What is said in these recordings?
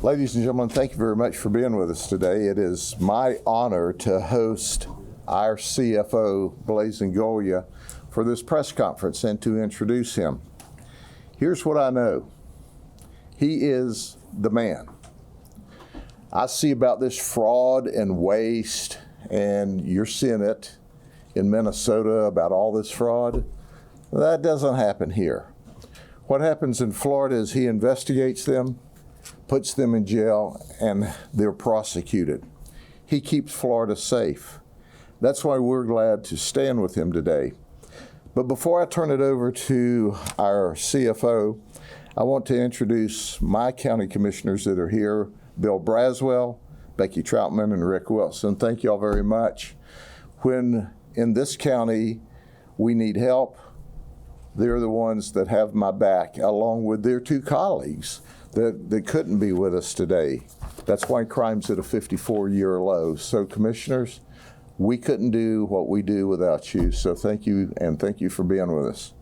Ladies and gentlemen, thank you very much for being with us today. It is my honor to host our CFO, Blaise Ingoglia, for this press conference and to introduce him. Here's what I know. He is the man. I see about this fraud and waste, and you're seeing it in Minnesota about all this fraud. That doesn't happen here. What happens in Florida is he investigates them, puts them in jail, and they're prosecuted. He keeps Florida safe. That's why we're glad to stand with him today. But before I turn it over to our CFO, I want to introduce my county commissioners that are here, Bill Braswell, Becky Troutman, and Rick Wilson. Thank you all very much. When in this county we need help, they're the ones that have my back, along with their two colleagues that couldn't be with us today. That's why crime's at a 54-year low. So commissioners, we couldn't do what we do without you. So thank you, and thank you for being with us.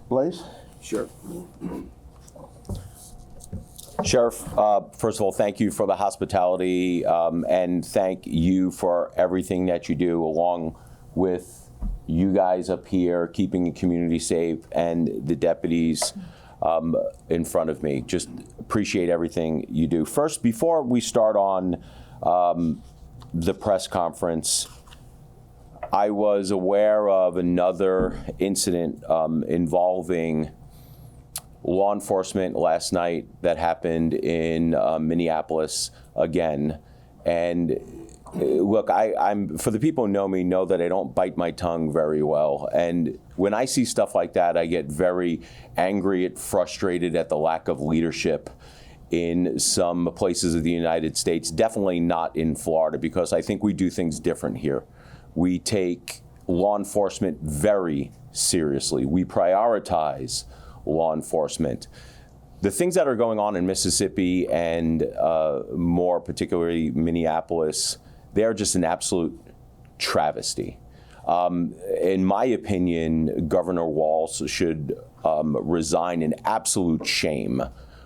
Blaise? Sure. Sheriff, first of all, thank you for the hospitality, and thank you for everything that you do, along with you guys up here, keeping the community safe, and the deputies in front of me. Just appreciate everything you do. First, before we start on the press conference, I was aware of another incident involving law enforcement last night that happened in Minneapolis again. And look, I'm for the people who know me, know that I don't bite my tongue very well. And when I see stuff like that, I get very angry and frustrated at the lack of leadership in some places of the United States, definitely not in Florida, because I think we do things different here. We take law enforcement very seriously. We prioritize law enforcement. The things that are going on in Mississippi and more particularly Minneapolis, they're just an absolute travesty. In my opinion, Governor Walz should resign in absolute shame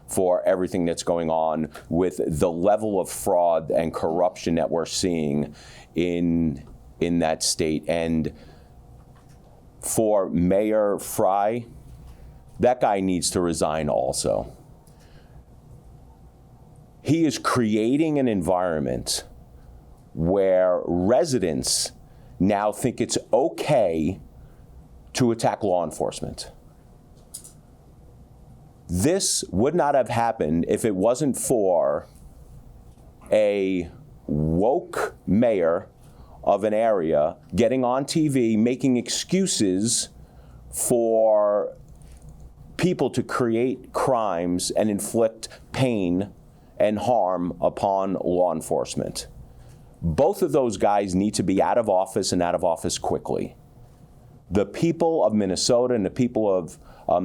for everything that's going on with the level of fraud and corruption that we're seeing in that state. And for Mayor Fry, that guy needs to resign also. He is creating an environment where residents now think it's okay to attack law enforcement. This would not have happened if it wasn't for a woke mayor of an area getting on TV, making excuses for people to create crimes and inflict pain and harm upon law enforcement. Both of those guys need to be out of office, and out of office quickly. The people of Minnesota and the people of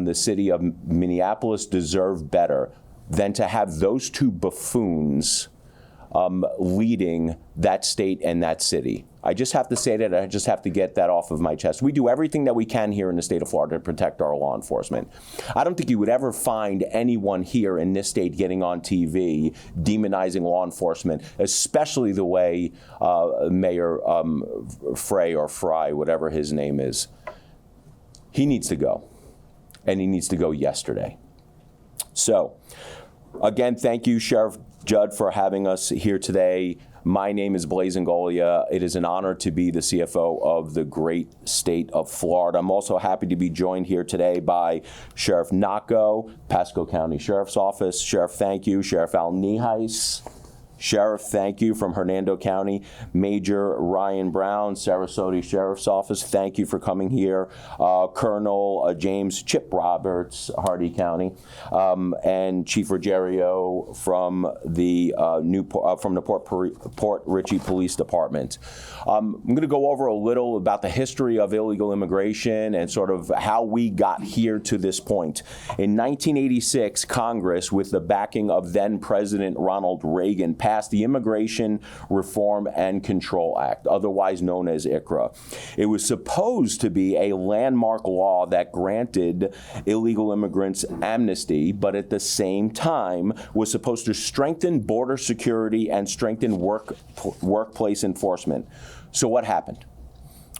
the city of Minneapolis deserve better than to have those two buffoons leading that state and that city. I just have to say that. I just have to get that off of my chest. We do everything that we can here in the state of Florida to protect our law enforcement. I don't think you would ever find anyone here in this state getting on TV demonizing law enforcement, especially the way Mayor Fry, whatever his name is. He needs to go, and he needs to go yesterday. So, again, thank you, Sheriff Judd, for having us here today. My name is Blaise Ingoglia. It is an honor to be the CFO of the great state of Florida. I'm also happy to be joined here today by Sheriff Nocco, Pasco County Sheriff's Office. Sheriff, thank you. Sheriff Nienhuis. Sheriff, thank you, from Hernando County. Major Ryan Brown, Sarasota Sheriff's Office, thank you for coming here. Colonel James Chip Roberts, Hardee County, and Chief Ruggiero from the Port Richey Police Department. I'm going to go over a little about the history of illegal immigration and sort of how we got here to this point. In 1986, Congress, with the backing of then President Ronald Reagan, passed the Immigration Reform and Control Act, otherwise known as ICRA. It was supposed to be a landmark law that granted illegal immigrants amnesty, but at the same time was supposed to strengthen border security and strengthen workplace enforcement. So what happened?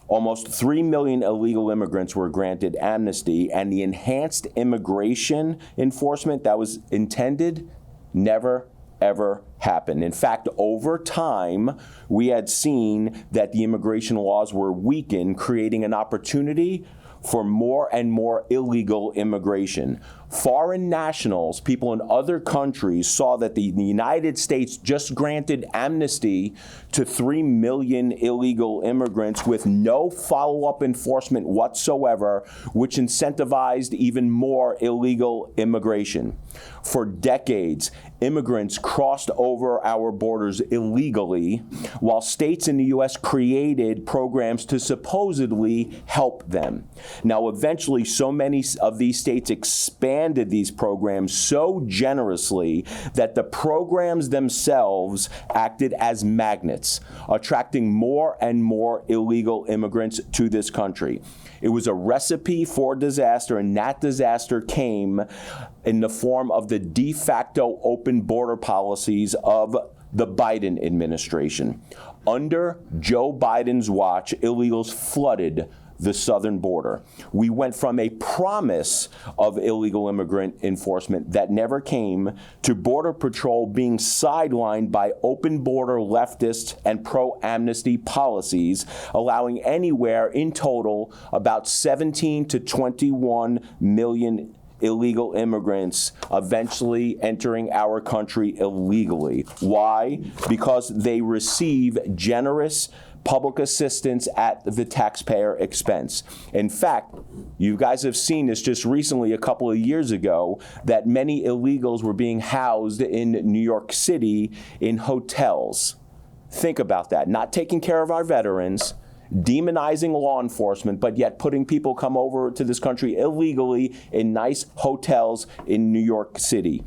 Almost 3 million illegal immigrants were granted amnesty, and the enhanced immigration enforcement that was intended never, ever happened. In fact, over time, we had seen that the immigration laws were weakened, creating an opportunity for more and more illegal immigration. Foreign nationals, people in other countries, saw that the United States just granted amnesty to 3 million illegal immigrants with no follow-up enforcement whatsoever, which incentivized even more illegal immigration. For decades, immigrants crossed over our borders illegally, while states in the U.S. created programs to supposedly help them. Now, eventually, so many of these states expanded these programs so generously that the programs themselves acted as magnets, attracting more and more illegal immigrants to this country. It was a recipe for disaster, and that disaster came in the form of the de facto open border policies of the Biden administration. Under Joe Biden's watch, illegals flooded the southern border. We went from a promise of illegal immigrant enforcement that never came to Border Patrol being sidelined by open border leftist and pro-amnesty policies, allowing anywhere in total about 17 to 21 million illegal immigrants eventually entering our country illegally. Why? Because they receive generous public assistance at the taxpayer expense. In fact, you guys have seen this just recently, a couple of years ago, that many illegals were being housed in New York City in hotels. Think about that. Not taking care of our veterans, demonizing law enforcement, but yet putting people come over to this country illegally in nice hotels in New York City.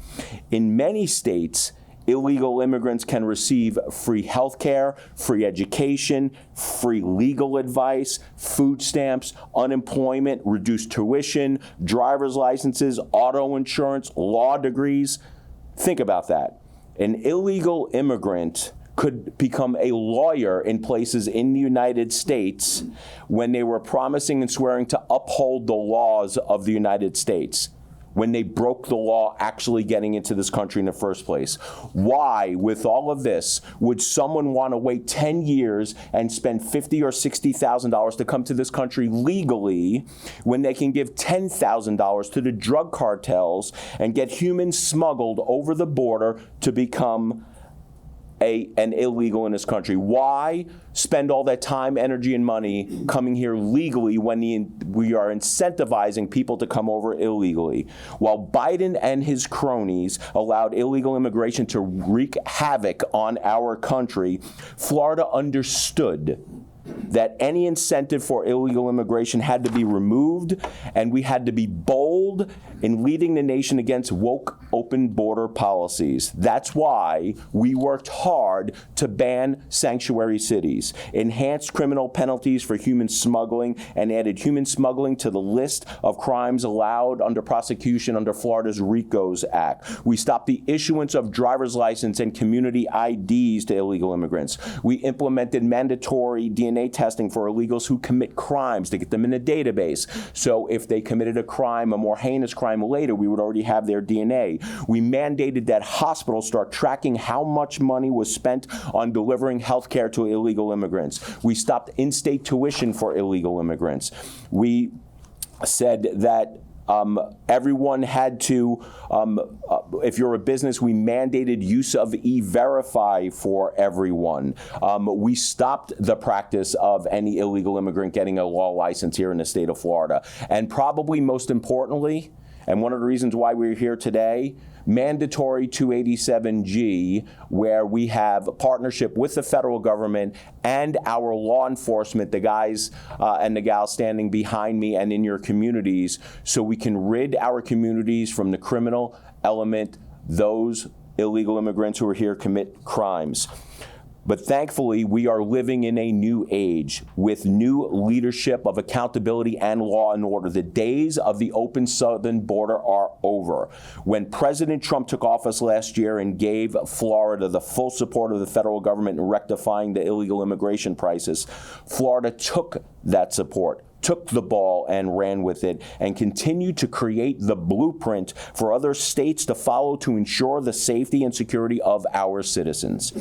In many states, illegal immigrants can receive free health care, free education, free legal advice, food stamps, unemployment, reduced tuition, driver's licenses, auto insurance, law degrees. Think about that. An illegal immigrant could become a lawyer in places in the United States when they were promising and swearing to uphold the laws of the United States, when they broke the law actually getting into this country in the first place. Why, with all of this, would someone want to wait 10 years and spend $50,000 or $60,000 to come to this country legally when they can give $10,000 to the drug cartels and get humans smuggled over the border to become an illegal in this country? Why spend all that time, energy, and money coming here legally when we are incentivizing people to come over illegally? While Biden and his cronies allowed illegal immigration to wreak havoc on our country, Florida understood that any incentive for illegal immigration had to be removed, and we had to be bold in leading the nation against woke open border policies. That's why we worked hard to ban sanctuary cities, enhanced criminal penalties for human smuggling, and added human smuggling to the list of crimes allowed under prosecution under Florida's RICO's Act. We stopped the issuance of driver's license and community IDs to illegal immigrants. We implemented mandatory DNA testing for illegals who commit crimes to get them in a database. So if they committed a crime, a more heinous crime later, we would already have their DNA. We mandated that hospitals start tracking how much money was spent on delivering health care to illegal immigrants. We stopped in-state tuition for illegal immigrants. We said that everyone had to, if you're a business, we mandated use of E-Verify for everyone. We stopped the practice of any illegal immigrant getting a law license here in the state of Florida. And probably most importantly, and one of the reasons why we're here today, mandatory 287G, where we have a partnership with the federal government and our law enforcement, the guys and the gals standing behind me and in your communities, so we can rid our communities from the criminal element, those illegal immigrants who are here commit crimes. But thankfully, we are living in a new age with new leadership of accountability and law and order. The days of the open southern border are over. When President Trump took office last year and gave Florida the full support of the federal government in rectifying the illegal immigration crisis, Florida took that support, took the ball and ran with it, and continued to create the blueprint for other states to follow to ensure the safety and security of our citizens.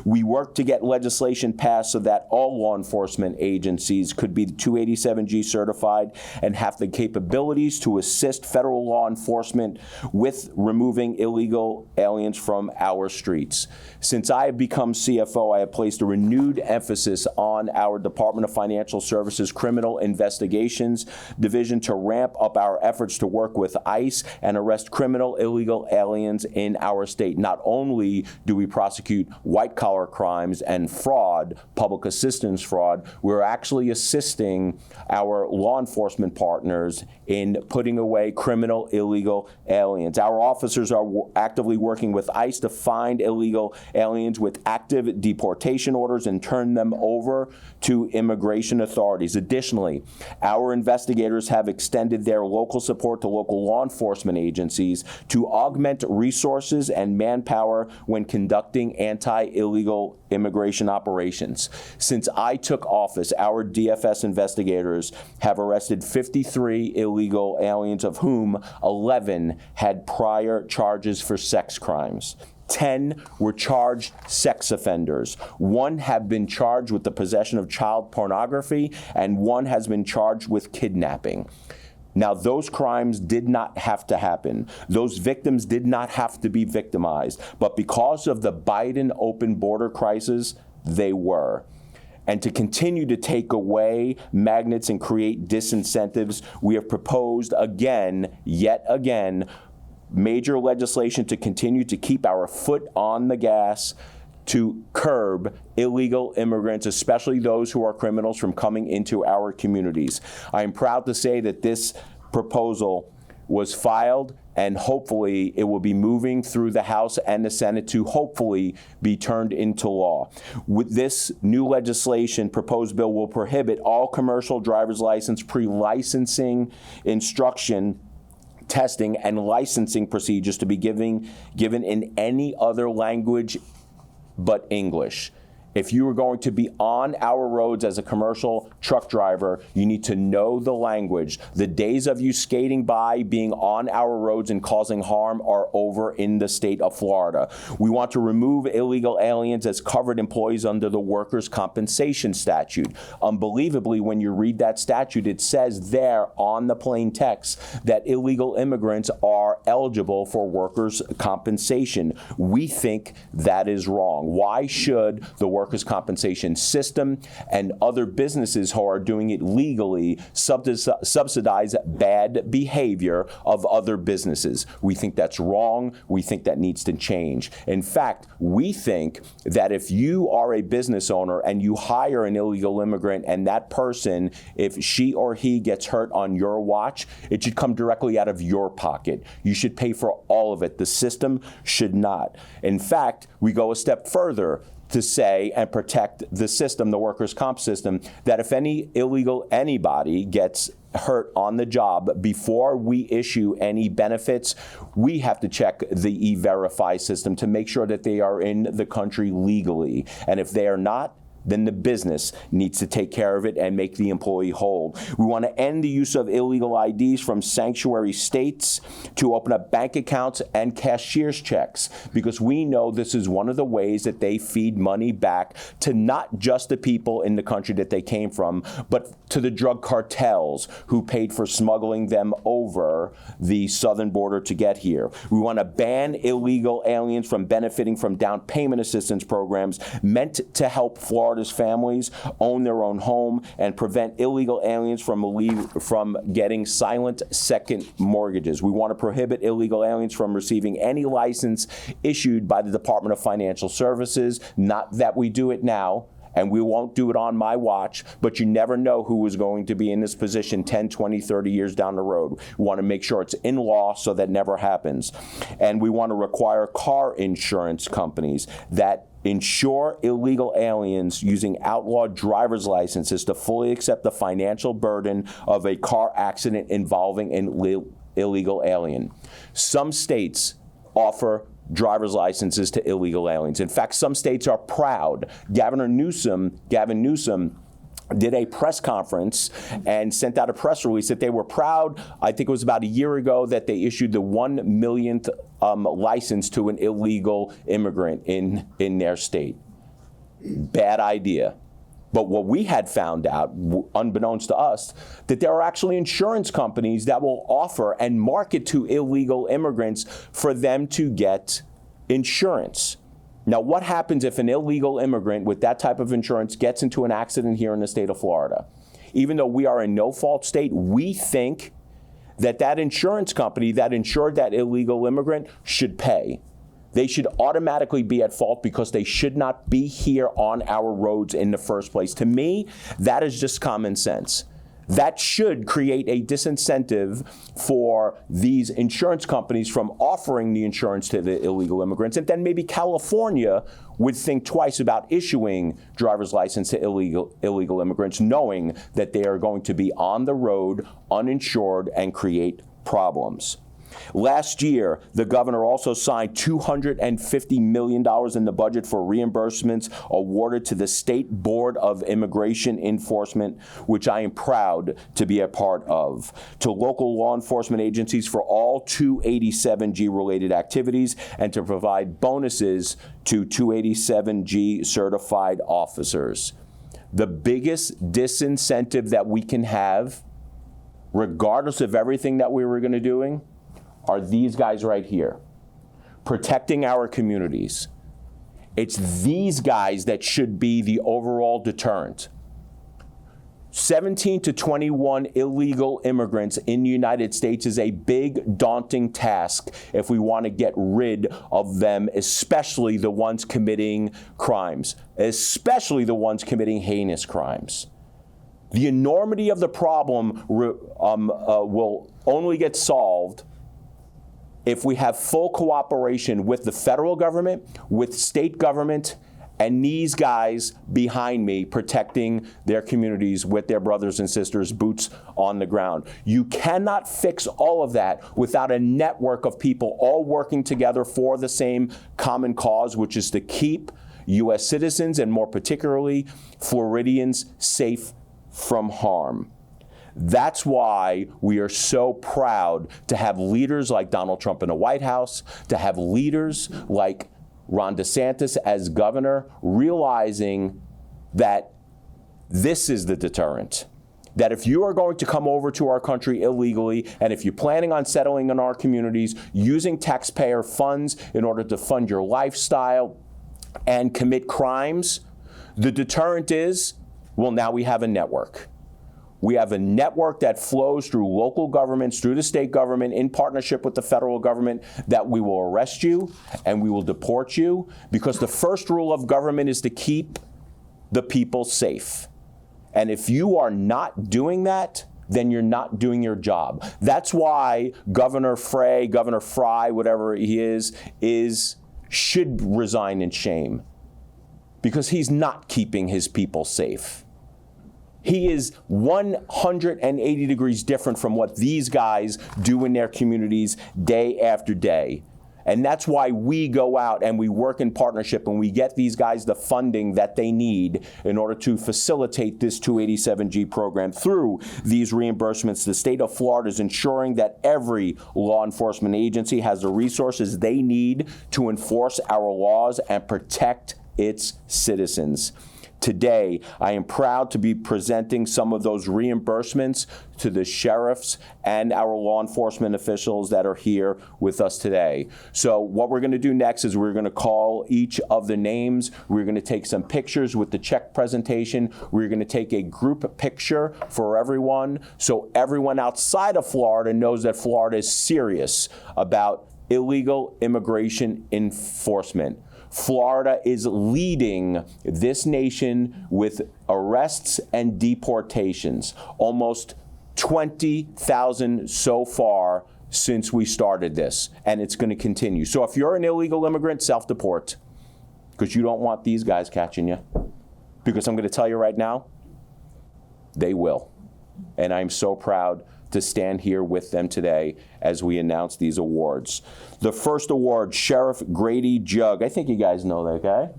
We worked to get legislation passed so that all law enforcement agencies could be 287G certified and have the capabilities to assist federal law enforcement with removing illegal aliens from our streets. Since I have become CFO, I have placed a renewed emphasis on our Department of Financial Services Criminal Investigations Division to ramp up our efforts to work with ICE and arrest criminal illegal aliens in our state. Not only do we prosecute white-collar crimes and fraud, public assistance fraud, we're actually assisting our law enforcement partners in putting away criminal illegal aliens. Our officers are actively working with ICE to find illegal aliens with active deportation orders and turn them over to immigration authorities. Additionally, our investigators have extended their local support to local law enforcement agencies to augment resources and manpower when conducting anti-illegal immigration operations. Since I took office, our DFS investigators have arrested 53 illegal aliens, of whom 11 had prior charges for sex crimes. 10 were charged sex offenders. 1 have been charged with the possession of child pornography, and 1 has been charged with kidnapping. Now, those crimes did not have to happen. Those victims did not have to be victimized. But because of the Biden open border crisis, they were. And to continue to take away magnets and create disincentives, we have proposed again, yet again, major legislation to continue to keep our foot on the gas to curb illegal immigrants, especially those who are criminals, from coming into our communities. I am proud to say that this proposal was filed, and hopefully it will be moving through the House and the Senate to hopefully be turned into law. With this new legislation, proposed bill will prohibit all commercial driver's license pre-licensing instruction, testing, and licensing procedures to be given in any other language but English. If you are going to be on our roads as a commercial truck driver, you need to know the language. The days of you skating by, being on our roads and causing harm are over in the state of Florida. We want to remove illegal aliens as covered employees under the workers' compensation statute. Unbelievably, when you read that statute, it says there on the plain text that illegal immigrants are eligible for workers' compensation. We think that is wrong. Why should the workers' compensation system and other businesses who are doing it legally subsidize bad behavior of other businesses? We think that's wrong. We think that needs to change. In fact, we think that if you are a business owner and you hire an illegal immigrant and that person, if she or he gets hurt on your watch, it should come directly out of your pocket. You should pay for all of it. The system should not. In fact, we go a step further to say and protect the system, the workers' comp system, that if anybody gets hurt on the job, before we issue any benefits, we have to check the E-Verify system to make sure that they are in the country legally. And if they are not, then the business needs to take care of it and make the employee whole. We want to end the use of illegal IDs from sanctuary states to open up bank accounts and cashier's checks, because we know this is one of the ways that they feed money back to not just the people in the country that they came from, but to the drug cartels who paid for smuggling them over the southern border to get here. We want to ban illegal aliens from benefiting from down payment assistance programs meant to help Florida's families own their own home and prevent illegal aliens from getting silent second mortgages. We want to prohibit illegal aliens from receiving any license issued by the Department of Financial Services, not that we do it now, and we won't do it on my watch, but you never know who is going to be in this position 10, 20, 30 years down the road. We want to make sure it's in law so that never happens. And we want to require car insurance companies that insure illegal aliens using outlawed driver's licenses to fully accept the financial burden of a car accident involving an illegal alien. Some states offer driver's licenses to illegal aliens. In fact, some states are proud. Gavin Newsom did a press conference and sent out a press release that they were proud. I think it was about a year ago that they issued the 1 millionth license to an illegal immigrant in their state. Bad idea. But what we had found out, unbeknownst to us, that there are actually insurance companies that will offer and market to illegal immigrants for them to get insurance. Now, what happens if an illegal immigrant with that type of insurance gets into an accident here in the state of Florida? Even though we are a no-fault state, we think that that insurance company that insured that illegal immigrant should pay. They should automatically be at fault because they should not be here on our roads in the first place. To me, that is just common sense. That should create a disincentive for these insurance companies from offering the insurance to the illegal immigrants. And then maybe California would think twice about issuing driver's license to illegal immigrants, knowing that they are going to be on the road uninsured and create problems. Last year, the governor also signed $250 million in the budget for reimbursements awarded to the State Board of Immigration Enforcement, which I am proud to be a part of, to local law enforcement agencies for all 287G related activities, and to provide bonuses to 287G certified officers. The biggest disincentive that we can have, regardless of everything that we were going to do, are these guys right here, protecting our communities. It's these guys that should be the overall deterrent. 17 to 21 illegal immigrants in the United States is a big, daunting task if we want to get rid of them, especially the ones committing crimes, especially the ones committing heinous crimes. The enormity of the problem will only get solved if we have full cooperation with the federal government, with state government, and these guys behind me protecting their communities with their brothers and sisters, boots on the ground. You cannot fix all of that without a network of people all working together for the same common cause, which is to keep U.S. citizens, and more particularly Floridians, safe from harm. That's why we are so proud to have leaders like Donald Trump in the White House, to have leaders like Ron DeSantis as governor, realizing that this is the deterrent. That if you are going to come over to our country illegally, and if you're planning on settling in our communities using taxpayer funds in order to fund your lifestyle and commit crimes, the deterrent is, well, now we have a network. We have a network that flows through local governments, through the state government, in partnership with the federal government, that we will arrest you and we will deport you, because the first rule of government is to keep the people safe. And if you are not doing that, then you're not doing your job. That's why Governor Fry, whatever he is should resign in shame, because he's not keeping his people safe. He is 180 degrees different from what these guys do in their communities day after day. And that's why we go out and we work in partnership and we get these guys the funding that they need in order to facilitate this 287G program. Through these reimbursements, the state of Florida is ensuring that every law enforcement agency has the resources they need to enforce our laws and protect its citizens. Today, I am proud to be presenting some of those reimbursements to the sheriffs and our law enforcement officials that are here with us today. So what we're going to do next is we're going to call each of the names. We're going to take some pictures with the check presentation. We're going to take a group picture for everyone, so everyone outside of Florida knows that Florida is serious about illegal immigration enforcement. Florida is leading this nation with arrests and deportations. Almost 20,000 so far since we started this, and it's going to continue. So if you're an illegal immigrant, self-deport, because you don't want these guys catching you. Because I'm going to tell you right now, they will. And I'm so proud to stand here with them today as we announce these awards. The first award, Sheriff+grady+judd. I think you guys know that guy.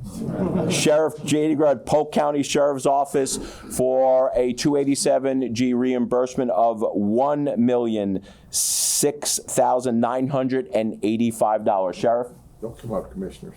Sheriff+grady+judd, Polk County Sheriff's Office, for a 287G reimbursement of $1,006,985. Sheriff? Don't come up, commissioners.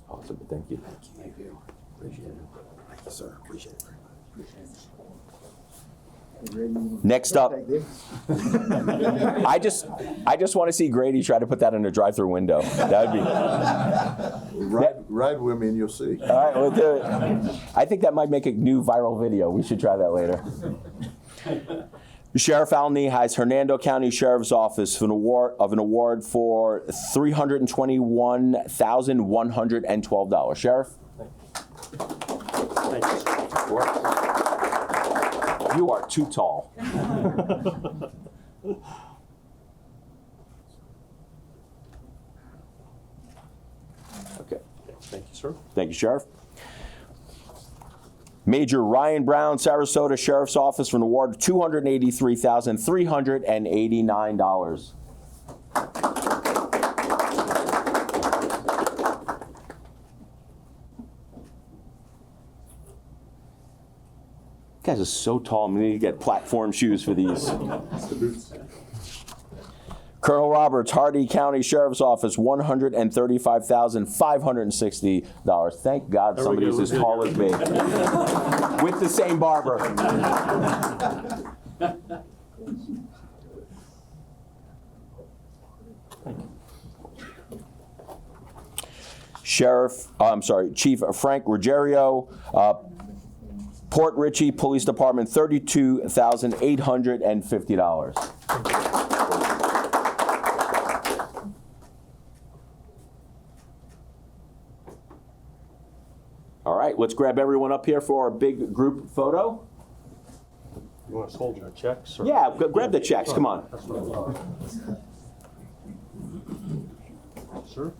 Awesome, thank you. Thank you. Appreciate it. Thank you, sir. Appreciate it very much. Next up, I just want to see Grady try to put that in a drive-through window. That would be. Ride with me and you'll see. All right, we'll do it. I think that might make a new viral video. We should try that later. Sheriff Al Nienhuis, Hernando County Sheriff's Office, for an award for $321,112. Sheriff? Thank you. You are too tall. Okay. Thank you, sir. Thank you, Sheriff. Major Ryan Brown, Sarasota Sheriff's Office, for an award of $283,389. You guys are so tall. I'm going to get platform shoes for these. Colonel Roberts, Hardee County Sheriff's Office, $135,560. Thank God somebody's as tall as me. With the same barber. Chief Frank Ruggiero, Port Richey Police Department, $32,850. All right, let's grab everyone up here for our big group photo. You want us to hold your checks? Or? Yeah, grab the checks, come on. That's what I thought. Sir?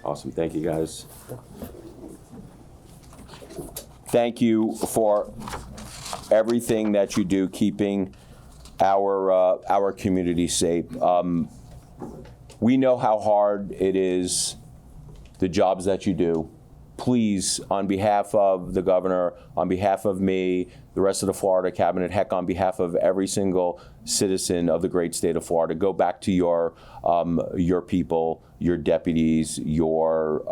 Awesome, thank you guys. Thank you for everything that you do, keeping our community safe. We know how hard it is, the jobs that you do. Please, on behalf of the governor, on behalf of me, the rest of the Florida cabinet, heck, on behalf of every single citizen of the great state of Florida, go back to your people, your deputies, your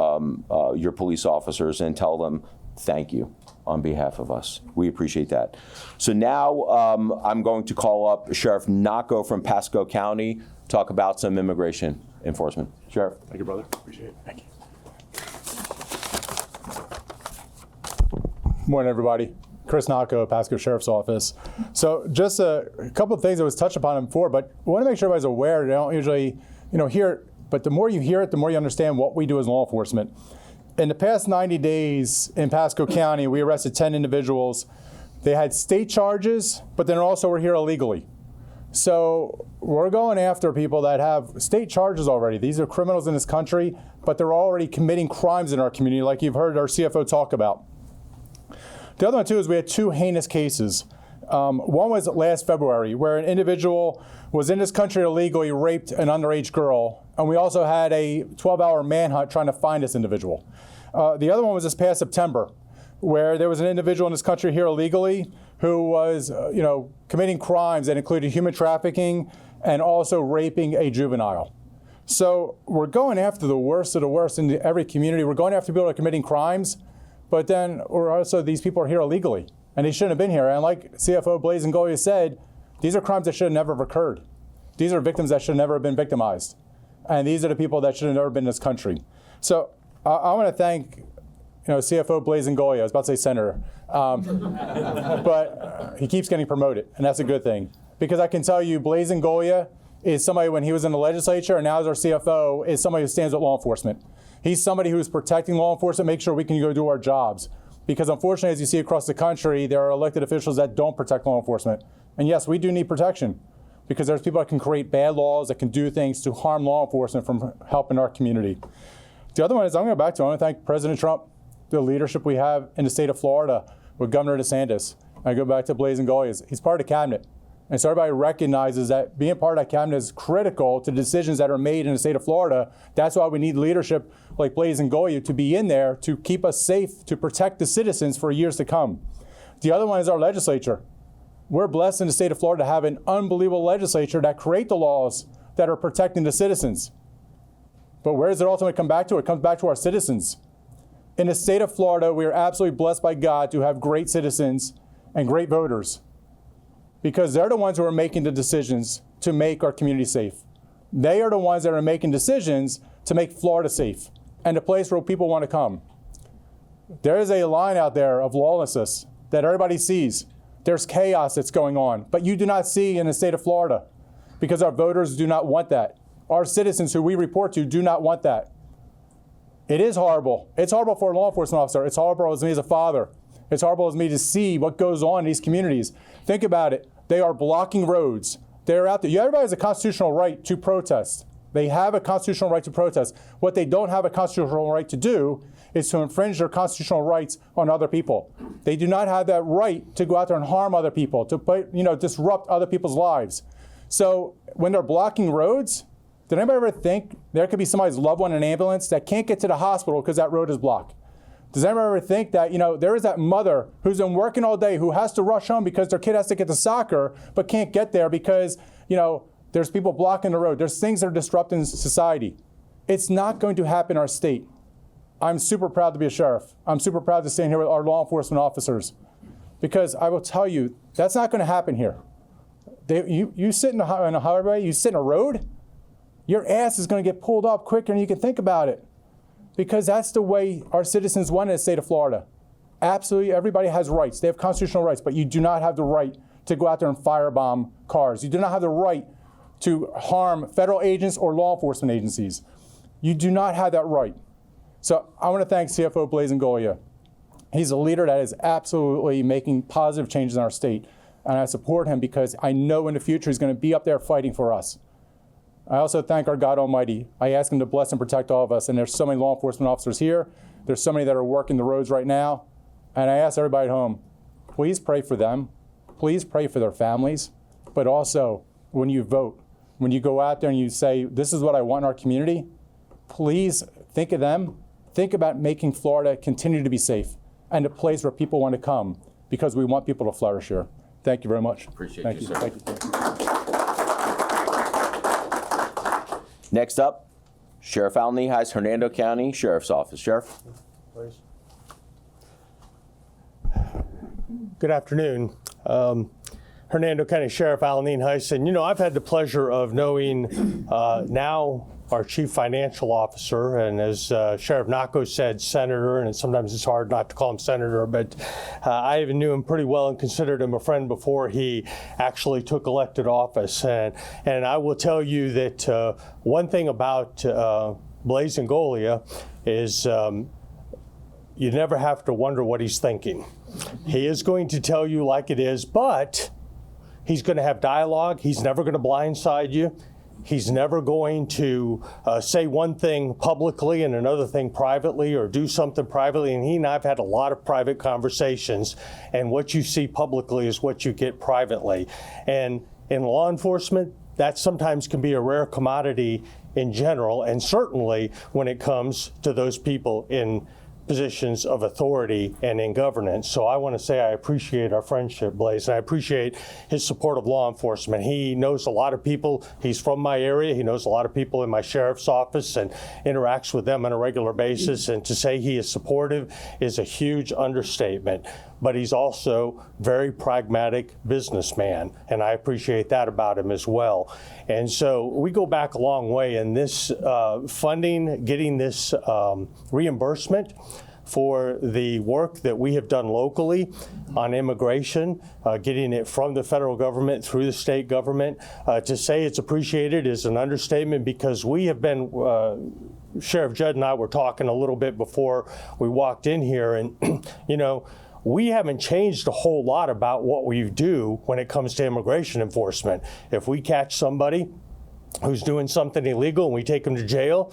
police officers, and tell them thank you on behalf of us. We appreciate that. So now I'm going to call up Sheriff Nocco from Pasco County, talk about some immigration enforcement. Sheriff. Thank you, brother. Appreciate it. Thank you. Morning, everybody. Chris Nocco, Pasco Sheriff's Office. So just a couple of things that was touched upon before, but I want to make sure everybody's aware. They don't usually, hear it, but the more you hear it, the more you understand what we do as law enforcement. In the past 90 days in Pasco County, we arrested 10 individuals. They had state charges, but then also were here illegally. So we're going after people that have state charges already. These are criminals in this country, but they're already committing crimes in our community, like you've heard our CFO talk about. The other one, too, is we had two heinous cases. One was last February, where an individual was in this country illegally, raped an underage girl, and we also had a 12-hour manhunt trying to find this individual. The other one was this past September, where there was an individual in this country here illegally who was, committing crimes that included human trafficking and also raping a juvenile. So we're going after the worst of the worst in every community. We're going after people that are committing crimes, but then these people are here illegally, and they shouldn't have been here. And like CFO Blaise Ingoglia said, these are crimes that should have never have occurred. These are victims that should never have been victimized. And these are the people that should have never been in this country. So I want to thank CFO Blaise Ingoglia. I was about to say senator. But he keeps getting promoted, and that's a good thing. Because I can tell you, Blaise Ingoglia is somebody, when he was in the legislature and now as our CFO, is somebody who stands with law enforcement. He's somebody who's protecting law enforcement, make sure we can go do our jobs. Because unfortunately, as you see across the country, there are elected officials that don't protect law enforcement. And yes, we do need protection, because there's people that can create bad laws, that can do things to harm law enforcement from helping our community. The other one is, I'm going to go back to, I want to thank President Trump, the leadership we have in the state of Florida with Governor DeSantis. I go back to Blaise Ingoglia. He's part of the cabinet. And so everybody recognizes that being part of that cabinet is critical to decisions that are made in the state of Florida. That's why we need leadership like Blaise Ingoglia to be in there to keep us safe, to protect the citizens for years to come. The other one is our legislature. We're blessed in the state of Florida to have an unbelievable legislature that create the laws that are protecting the citizens. But where does it ultimately come back to? It comes back to our citizens. In the state of Florida, we are absolutely blessed by God to have great citizens and great voters, because they're the ones who are making the decisions to make our community safe. They are the ones that are making decisions to make Florida safe and a place where people want to come. There is a line out there of lawlessness that everybody sees. There's chaos that's going on, but you do not see in the state of Florida, because our voters do not want that. Our citizens who we report to do not want that. It is horrible. It's horrible for a law enforcement officer. It's horrible as me as a father. It's horrible as me to see what goes on in these communities. Think about it. They are blocking roads. They're out there. Everybody has a constitutional right to protest. They have a constitutional right to protest. What they don't have a constitutional right to do is to infringe their constitutional rights on other people. They do not have that right to go out there and harm other people, to disrupt other people's lives. So when they're blocking roads, did anybody ever think there could be somebody's loved one in an ambulance that can't get to the hospital because that road is blocked? Does anybody ever think that, there is that mother who's been working all day who has to rush home because their kid has to get to soccer but can't get there because, there's people blocking the road. There's things that are disrupting society. It's not going to happen in our state. I'm super proud to be a sheriff. I'm super proud to stand here with our law enforcement officers, because I will tell you, that's not going to happen here. You sit in a highway, you sit in a road, your ass is going to get pulled up quicker than you can think about it, because that's the way our citizens want in the state of Florida. Absolutely, everybody has rights. They have constitutional rights, but you do not have the right to go out there and firebomb cars. You do not have the right to harm federal agents or law enforcement agencies. You do not have that right. So I want to thank CFO Blaise Ingoglia. He's a leader that is absolutely making positive changes in our state, and I support him because I know in the future he's going to be up there fighting for us. I also thank our God Almighty. I ask him to bless and protect all of us, and there's so many law enforcement officers here. There's so many that are working the roads right now, and I ask everybody at home, please pray for them. Please pray for their families, but also when you vote, when you go out there and you say, this is what I want in our community, please think of them. Think about making Florida continue to be safe and a place where people want to come, because we want people to flourish here. Thank you very much. Appreciate you, sir. Thank you. Next up, Sheriff Al Nienhuis, Hernando County Sheriff's Office. Sheriff. Please. Good afternoon. Hernando County Sheriff Al Nienhuis, and I've had the pleasure of knowing now our Chief Financial Officer, and as Sheriff Nocco said, Senator, and sometimes it's hard not to call him Senator, but I even knew him pretty well and considered him a friend before he actually took elected office. And I will tell you that one thing about Blaise Ingoglia is you never have to wonder what he's thinking. He is going to tell you like it is, but he's going to have dialogue. He's never going to blindside you. He's never going to say one thing publicly and another thing privately, or do something privately. And he and I have had a lot of private conversations, and what you see publicly is what you get privately. And in law enforcement, that sometimes can be a rare commodity in general, and certainly when it comes to those people in positions of authority and in governance. So I want to say I appreciate our friendship, Blaise, and I appreciate his support of law enforcement. He knows a lot of people. He's from my area. He knows a lot of people in my sheriff's office and interacts with them on a regular basis. And to say he is supportive is a huge understatement. But he's also very pragmatic businessman, and I appreciate that about him as well. And so we go back a long way, and this funding, getting this reimbursement for the work that we have done locally on immigration, getting it from the federal government through the state government, to say it's appreciated is an understatement, because we have been Sheriff Judd and I were talking a little bit before we walked in here, and you know, we haven't changed a whole lot about what we do when it comes to immigration enforcement. If we catch somebody who's doing something illegal and we take them to jail,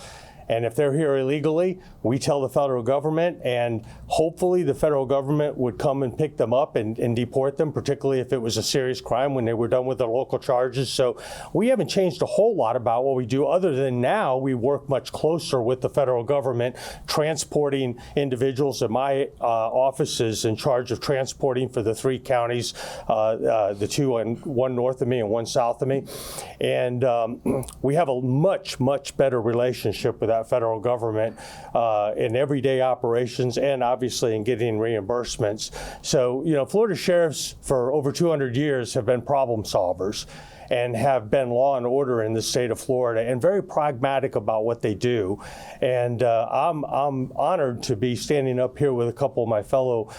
and if they're here illegally, we tell the federal government, and hopefully the federal government would come and pick them up and deport them, particularly if it was a serious crime when they were done with their local charges. So we haven't changed a whole lot about what we do, other than now we work much closer with the federal government, transporting individuals. In my office is in charge of transporting for the 3 counties, the 2, and 1 north of me and 1 south of me. And we have a much, much better relationship with that federal government in everyday operations, and obviously in getting reimbursements. So, you know, Florida sheriffs for over 200 years have been problem solvers and have been law and order in the state of Florida, and very pragmatic about what they do. And I'm honored to be standing up here with a couple of my fellow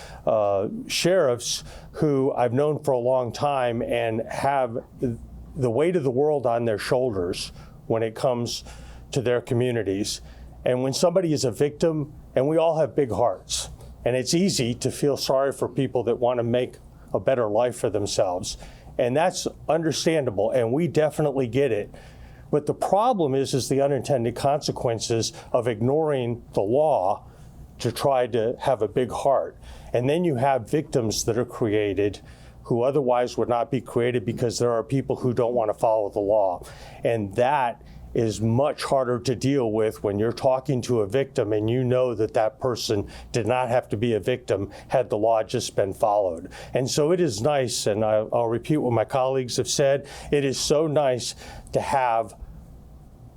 sheriffs who I've known for a long time and have the weight of the world on their shoulders when it comes to their communities. And when somebody is a victim, and we all have big hearts, and it's easy to feel sorry for people that want to make a better life for themselves. And that's understandable, and we definitely get it. But the problem is the unintended consequences of ignoring the law to try to have a big heart. And then you have victims that are created who otherwise would not be created, because there are people who don't want to follow the law. And that is much harder to deal with when you're talking to a victim and you know that that person did not have to be a victim had the law just been followed. And so it is nice, and I'll repeat what my colleagues have said, it is so nice to have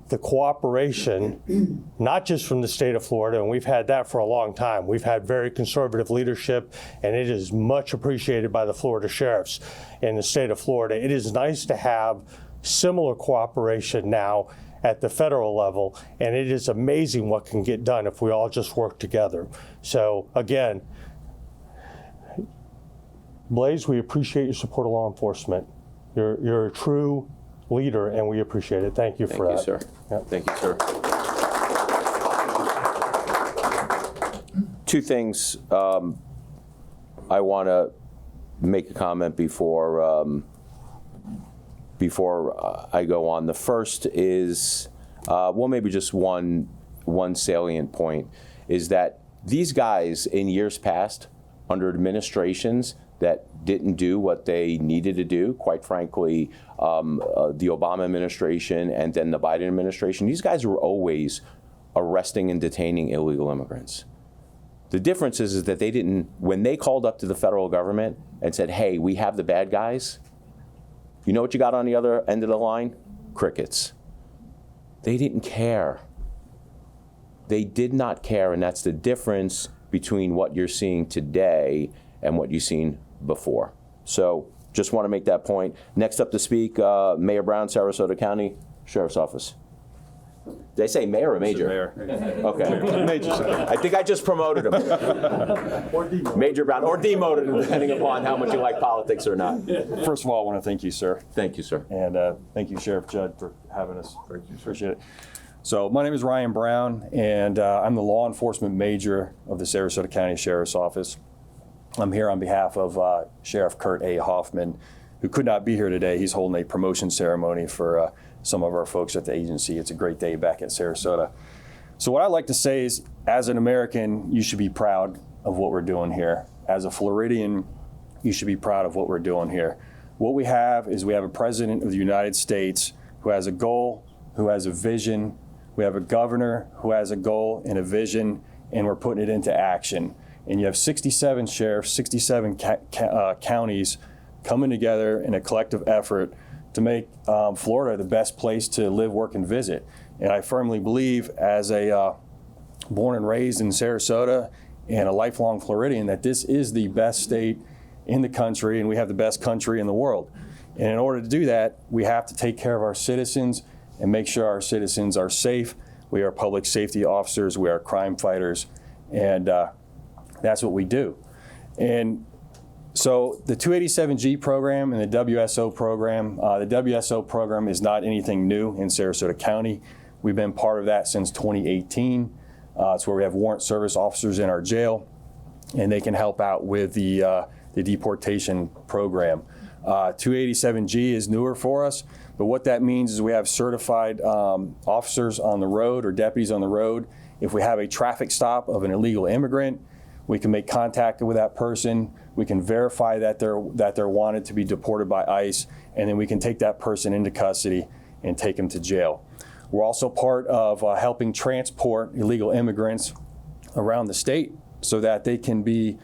the cooperation, not just from the state of Florida, and we've had that for a long time. We've had very conservative leadership, and it is much appreciated by the Florida sheriffs in the state of Florida. It is nice to have similar cooperation now at the federal level, and it is amazing what can get done if we all just work together. So again, Blaise, we appreciate your support of law enforcement. You're a true leader, and we appreciate it. Thank you for that. Thank you, sir. Yep. Thank you, sir. 2 things I want to make a comment before I go on. The first is, well, maybe just one salient point, is that these guys in years past, under administrations that didn't do what they needed to do, quite frankly, the Obama administration and then the Biden administration, these guys were always arresting and detaining illegal immigrants. The difference is that they didn't, when they called up to the federal government and said, hey, we have the bad guys, you know what you got on the other end of the line? Crickets. They didn't care. They did not care, and that's the difference between what you're seeing today and what you've seen before. So just want to make that point. Next up to speak, Mayor Brown, Sarasota County Sheriff's Office. Did I say mayor or major? Mayor. Okay. Major. I think I just promoted him. Major Brown, or demoted him, depending upon how much you like politics or not. First of all, I want to thank you, sir. Thank you, sir. And thank you, Sheriff Judd, for having us. Appreciate it. So my name is Ryan Brown, and I'm the law enforcement major of the Sarasota County Sheriff's Office. I'm here on behalf of Sheriff Kurt A. Hoffman, who could not be here today. He's holding a promotion ceremony for some of our folks at the agency. It's a great day back at Sarasota. So what I like to say is, as an American, you should be proud of what we're doing here. As a Floridian, you should be proud of what we're doing here. What we have is we have a president of the United States who has a goal, who has a vision. We have a governor who has a goal and a vision, and we're putting it into action. And you have 67 sheriffs, 67 counties coming together in a collective effort to make Florida the best place to live, work, and visit. And I firmly believe, as a born and raised in Sarasota and a lifelong Floridian, that this is the best state in the country, and we have the best country in the world. And in order to do that, we have to take care of our citizens and make sure our citizens are safe. We are public safety officers, we are crime fighters, and that's what we do. And so the 287G program and the WSO program, is not anything new in Sarasota County. We've been part of that since 2018. It's where we have warrant service officers in our jail, and they can help out with the deportation program. 287G is newer for us, but what that means is we have certified officers on the road or deputies on the road. If we have a traffic stop of an illegal immigrant, we can make contact with that person. We can verify that they're wanted to be deported by ICE, and then we can take that person into custody and take them to jail. We're also part of helping transport illegal immigrants around the state so that they can be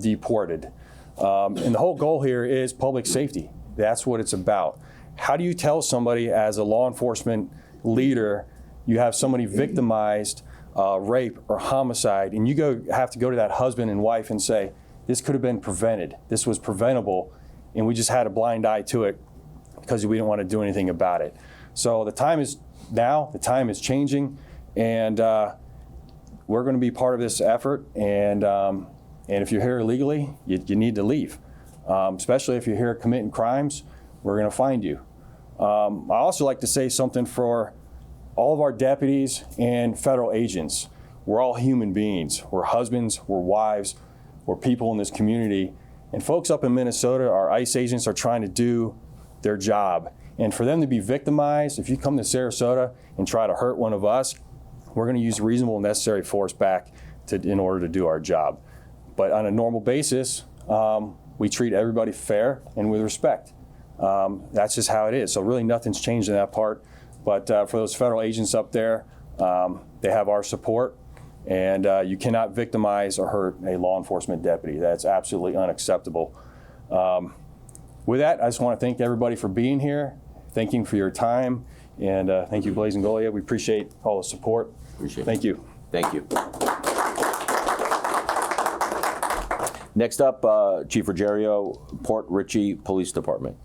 deported. And the whole goal here is public safety. That's what it's about. How do you tell somebody as a law enforcement leader you have somebody victimized, rape or homicide, and you have to go to that husband and wife and say, this could have been prevented, this was preventable, and we just had a blind eye to it because we didn't want to do anything about it. So the time is now, the time is changing, and we're going to be part of this effort, and if you're here illegally, you need to leave, especially if you're here committing crimes. We're going to find you. I also like to say something for all of our deputies and federal agents. We're all human beings. We're husbands, we're wives, we're people in this community. And folks up in Minnesota, our ICE agents are trying to do their job. And for them to be victimized, if you come to Sarasota and try to hurt one of us, we're going to use reasonable and necessary force back in order to do our job. But on a normal basis, we treat everybody fair and with respect. That's just how it is. So really nothing's changed in that part. But for those federal agents up there, they have our support. And you cannot victimize or hurt a law enforcement deputy. That's absolutely unacceptable. With that, I just want to thank everybody for being here. Thank you for your time. And thank you, Blaise Ingoglia. We appreciate all the support. Appreciate it. Thank you. Thank you. Next up, Chief Ruggiero, Port Richey Police Department.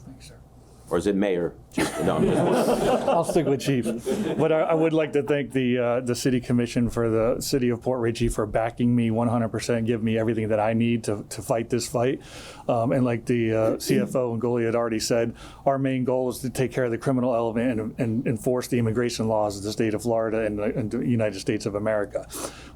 Thanks, sir. Or is it Mayor? No, I'm just I'll stick with Chief. But I would like to thank the City Commission for the City of Port Richey for backing me 100%, give me everything that I need to fight this fight. And like the CFO Ingoglia had already said, our main goal is to take care of the criminal element and enforce the immigration laws of the state of Florida and the United States of America.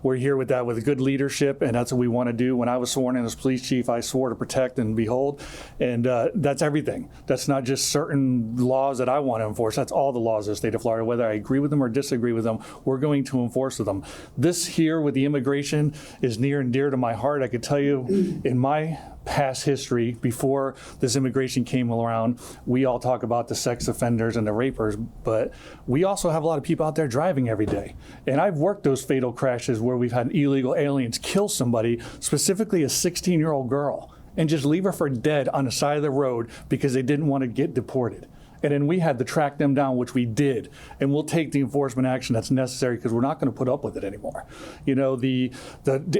We're here with that with good leadership, and that's what we want to do. When I was sworn in as police chief, I swore to protect and behold, and that's everything. That's not just certain laws that I want to enforce. That's all the laws of the state of Florida. Whether I agree with them or disagree with them, we're going to enforce them. This here with the immigration is near and dear to my heart. I could tell you in my past history, before this immigration came around, we all talk about the sex offenders and the rapers, but we also have a lot of people out there driving every day. And I've worked those fatal crashes where we've had illegal aliens kill somebody, specifically a 16-year-old girl, and just leave her for dead on the side of the road because they didn't want to get deported. And then we had to track them down, which we did. And we'll take the enforcement action that's necessary because we're not going to put up with it anymore. You know, the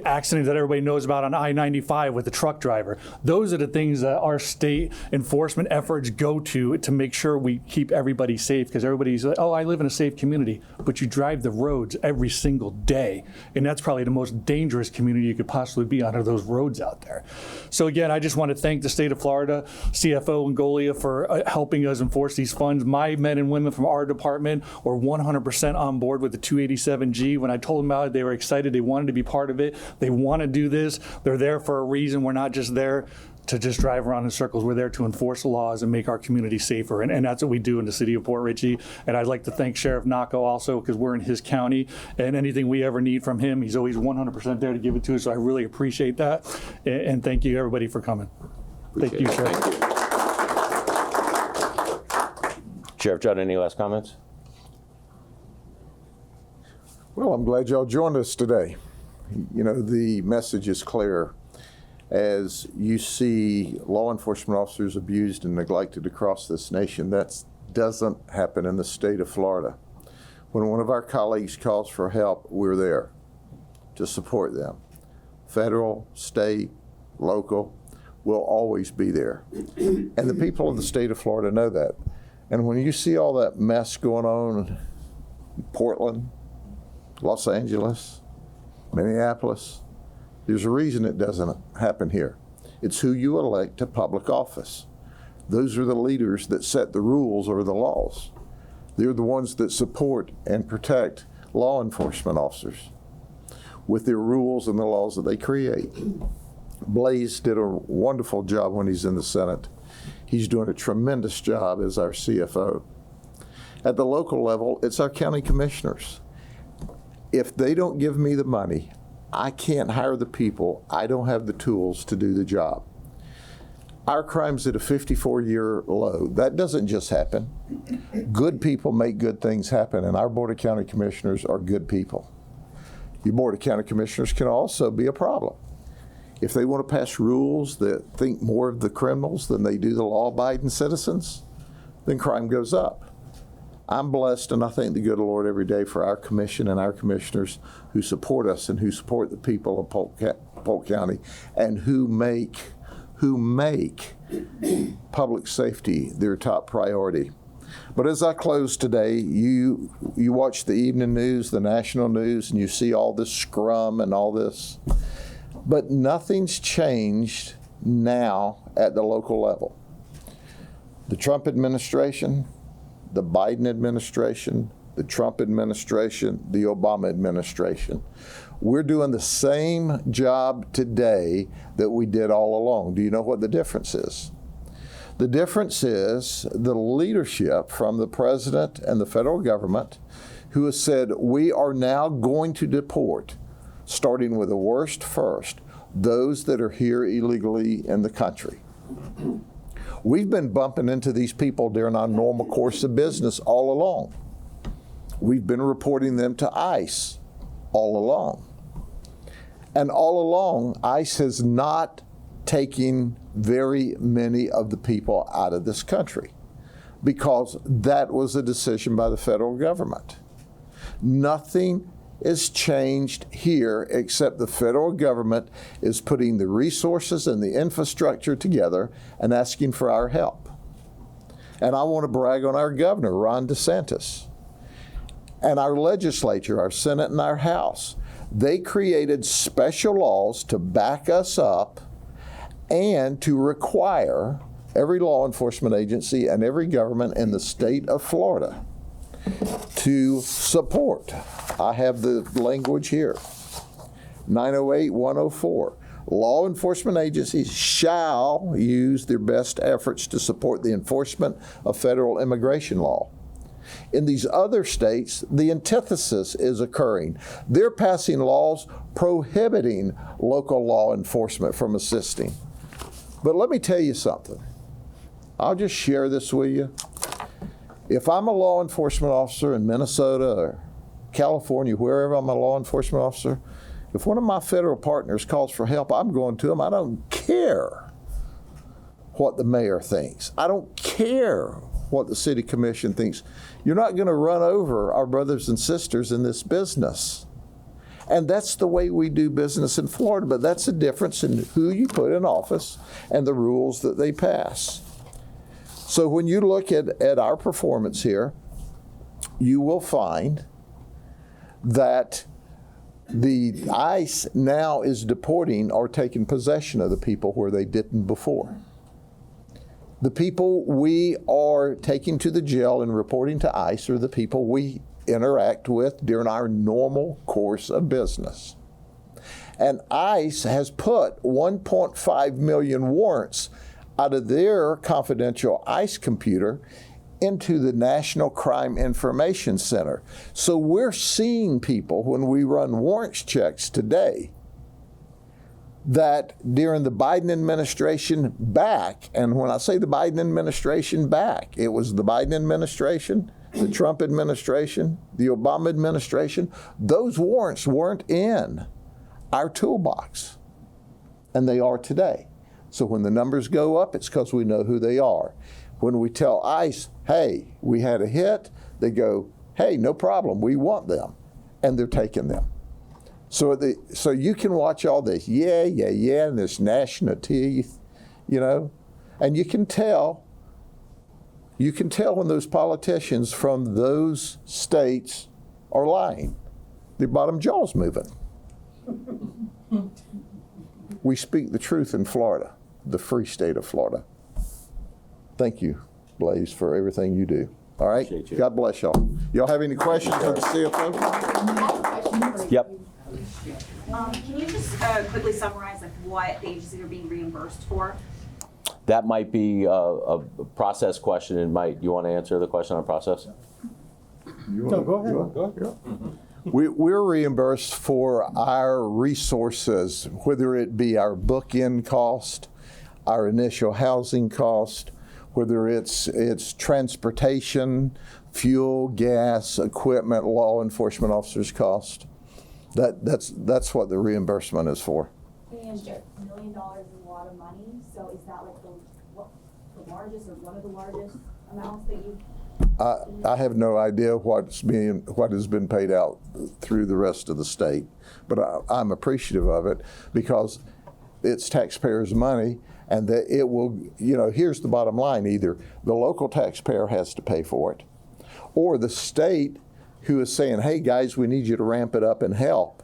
accident that everybody knows about on I-95 with the truck driver, those are the things that our state enforcement efforts go to make sure we keep everybody safe, because everybody's like, oh, I live in a safe community, but you drive the roads every single day. And that's probably the most dangerous community you could possibly be on, are those roads out there. So again, I just want to thank the state of Florida, CFO Ingoglia, for helping us enforce these funds. My men and women from our department were 100% on board with the 287G. When I told them about it, they were excited. They wanted to be part of it. They want to do this. They're there for a reason. We're not just there to just drive around in circles. We're there to enforce the laws and make our community safer. And that's what we do in the city of Port Richey. And I'd like to thank Sheriff Nocco also, because we're in his county, and anything we ever need from him, he's always 100% there to give it to us. So I really appreciate that. And thank you, everybody, for coming. Thank you, Sheriff. Thank you. Sheriff Judd, any last comments? Well, I'm glad y'all joined us today. You know, the message is clear. As you see law enforcement officers abused and neglected across this nation, that doesn't happen in the state of Florida. When one of our colleagues calls for help, we're there to support them. Federal, state, local, we'll always be there. And the people of the state of Florida know that. And when you see all that mess going on in Portland, Los Angeles, Minneapolis, there's a reason it doesn't happen here. It's who you elect to public office. Those are the leaders that set the rules or the laws. They're the ones that support and protect law enforcement officers with their rules and the laws that they create. Blaise did a wonderful job when he's in the Senate. He's doing a tremendous job as our CFO. At the local level, it's our county commissioners. If they don't give me the money, I can't hire the people. I don't have the tools to do the job. Our crime's at a 54-year low. That doesn't just happen. Good people make good things happen, and our Board of County Commissioners are good people. Your Board of County Commissioners can also be a problem. If they want to pass rules that think more of the criminals than they do the law-abiding citizens, then crime goes up. I'm blessed, and I thank the good Lord every day for our commission and our commissioners who support us and who support the people of Polk County and who make public safety their top priority. But as I close today, you watch the evening news, the national news, and you see all this scrum and all this. But nothing's changed now at the local level. The Trump administration, the Biden administration, the Trump administration, the Obama administration. We're doing the same job today that we did all along. Do you know what the difference is? The difference is the leadership from the president and the federal government who has said we are now going to deport, starting with the worst first, those that are here illegally in the country. We've been bumping into these people during our normal course of business all along. We've been reporting them to ICE all along. And all along, ICE has not taken very many of the people out of this country because that was a decision by the federal government. Nothing is changed here except the federal government is putting the resources and the infrastructure together and asking for our help. And I want to brag on our governor, Ron DeSantis, and our legislature, our Senate and our House. They created special laws to back us up and to require every law enforcement agency and every government in the state of Florida to support. I have the language here. 908-104. Law enforcement agencies shall use their best efforts to support the enforcement of federal immigration law. In these other states, the antithesis is occurring. They're passing laws prohibiting local law enforcement from assisting. But let me tell you something. I'll just share this with you. If I'm a law enforcement officer in Minnesota or California, wherever I'm a law enforcement officer, if one of my federal partners calls for help, I'm going to them. I don't care what the mayor thinks. I don't care what the city commission thinks. You're not going to run over our brothers and sisters in this business. And that's the way we do business in Florida, but that's the difference in who you put in office and the rules that they pass. So when you look at our performance here, you will find that the ICE now is deporting or taking possession of the people where they didn't before. The people we are taking to the jail and reporting to ICE are the people we interact with during our normal course of business. And ICE has put 1.5 million warrants out of their confidential ICE computer into the National Crime Information Center. So we're seeing people when we run warrants checks today that during the Biden administration back, and when I say the Biden administration back, it was the Biden administration, the Trump administration, the Obama administration, those warrants weren't in our toolbox, and they are today. So when the numbers go up, it's because we know who they are. When we tell ICE, hey, we had a hit, they go, hey, no problem, we want them, and they're taking them. So you can watch all this, and this gnashing of teeth, you know, and you can tell when those politicians from those states are lying. Their bottom jaw's moving. We speak the truth in Florida, the free state of Florida. Thank you, Blaise, for everything you do. All right? God bless y'all. Y'all have any questions for the CFO? Yep. Can you just quickly summarize like what the agencies are being reimbursed for? That might be a process question. You want to answer the question on process? No, go ahead. Go ahead. We're reimbursed for our resources, whether it be our book-in cost, our initial housing cost, whether it's transportation, fuel, gas, equipment, law enforcement officers' cost. That's what the reimbursement is for. And $1 million is a lot of money, so is that like the largest or one of the largest amounts that you? I have no idea what has been paid out through the rest of the state, but I'm appreciative of it because it's taxpayers' money, and that it will, you know, here's the bottom line: either the local taxpayer has to pay for it, or the state, who is saying, hey guys, we need you to ramp it up and help,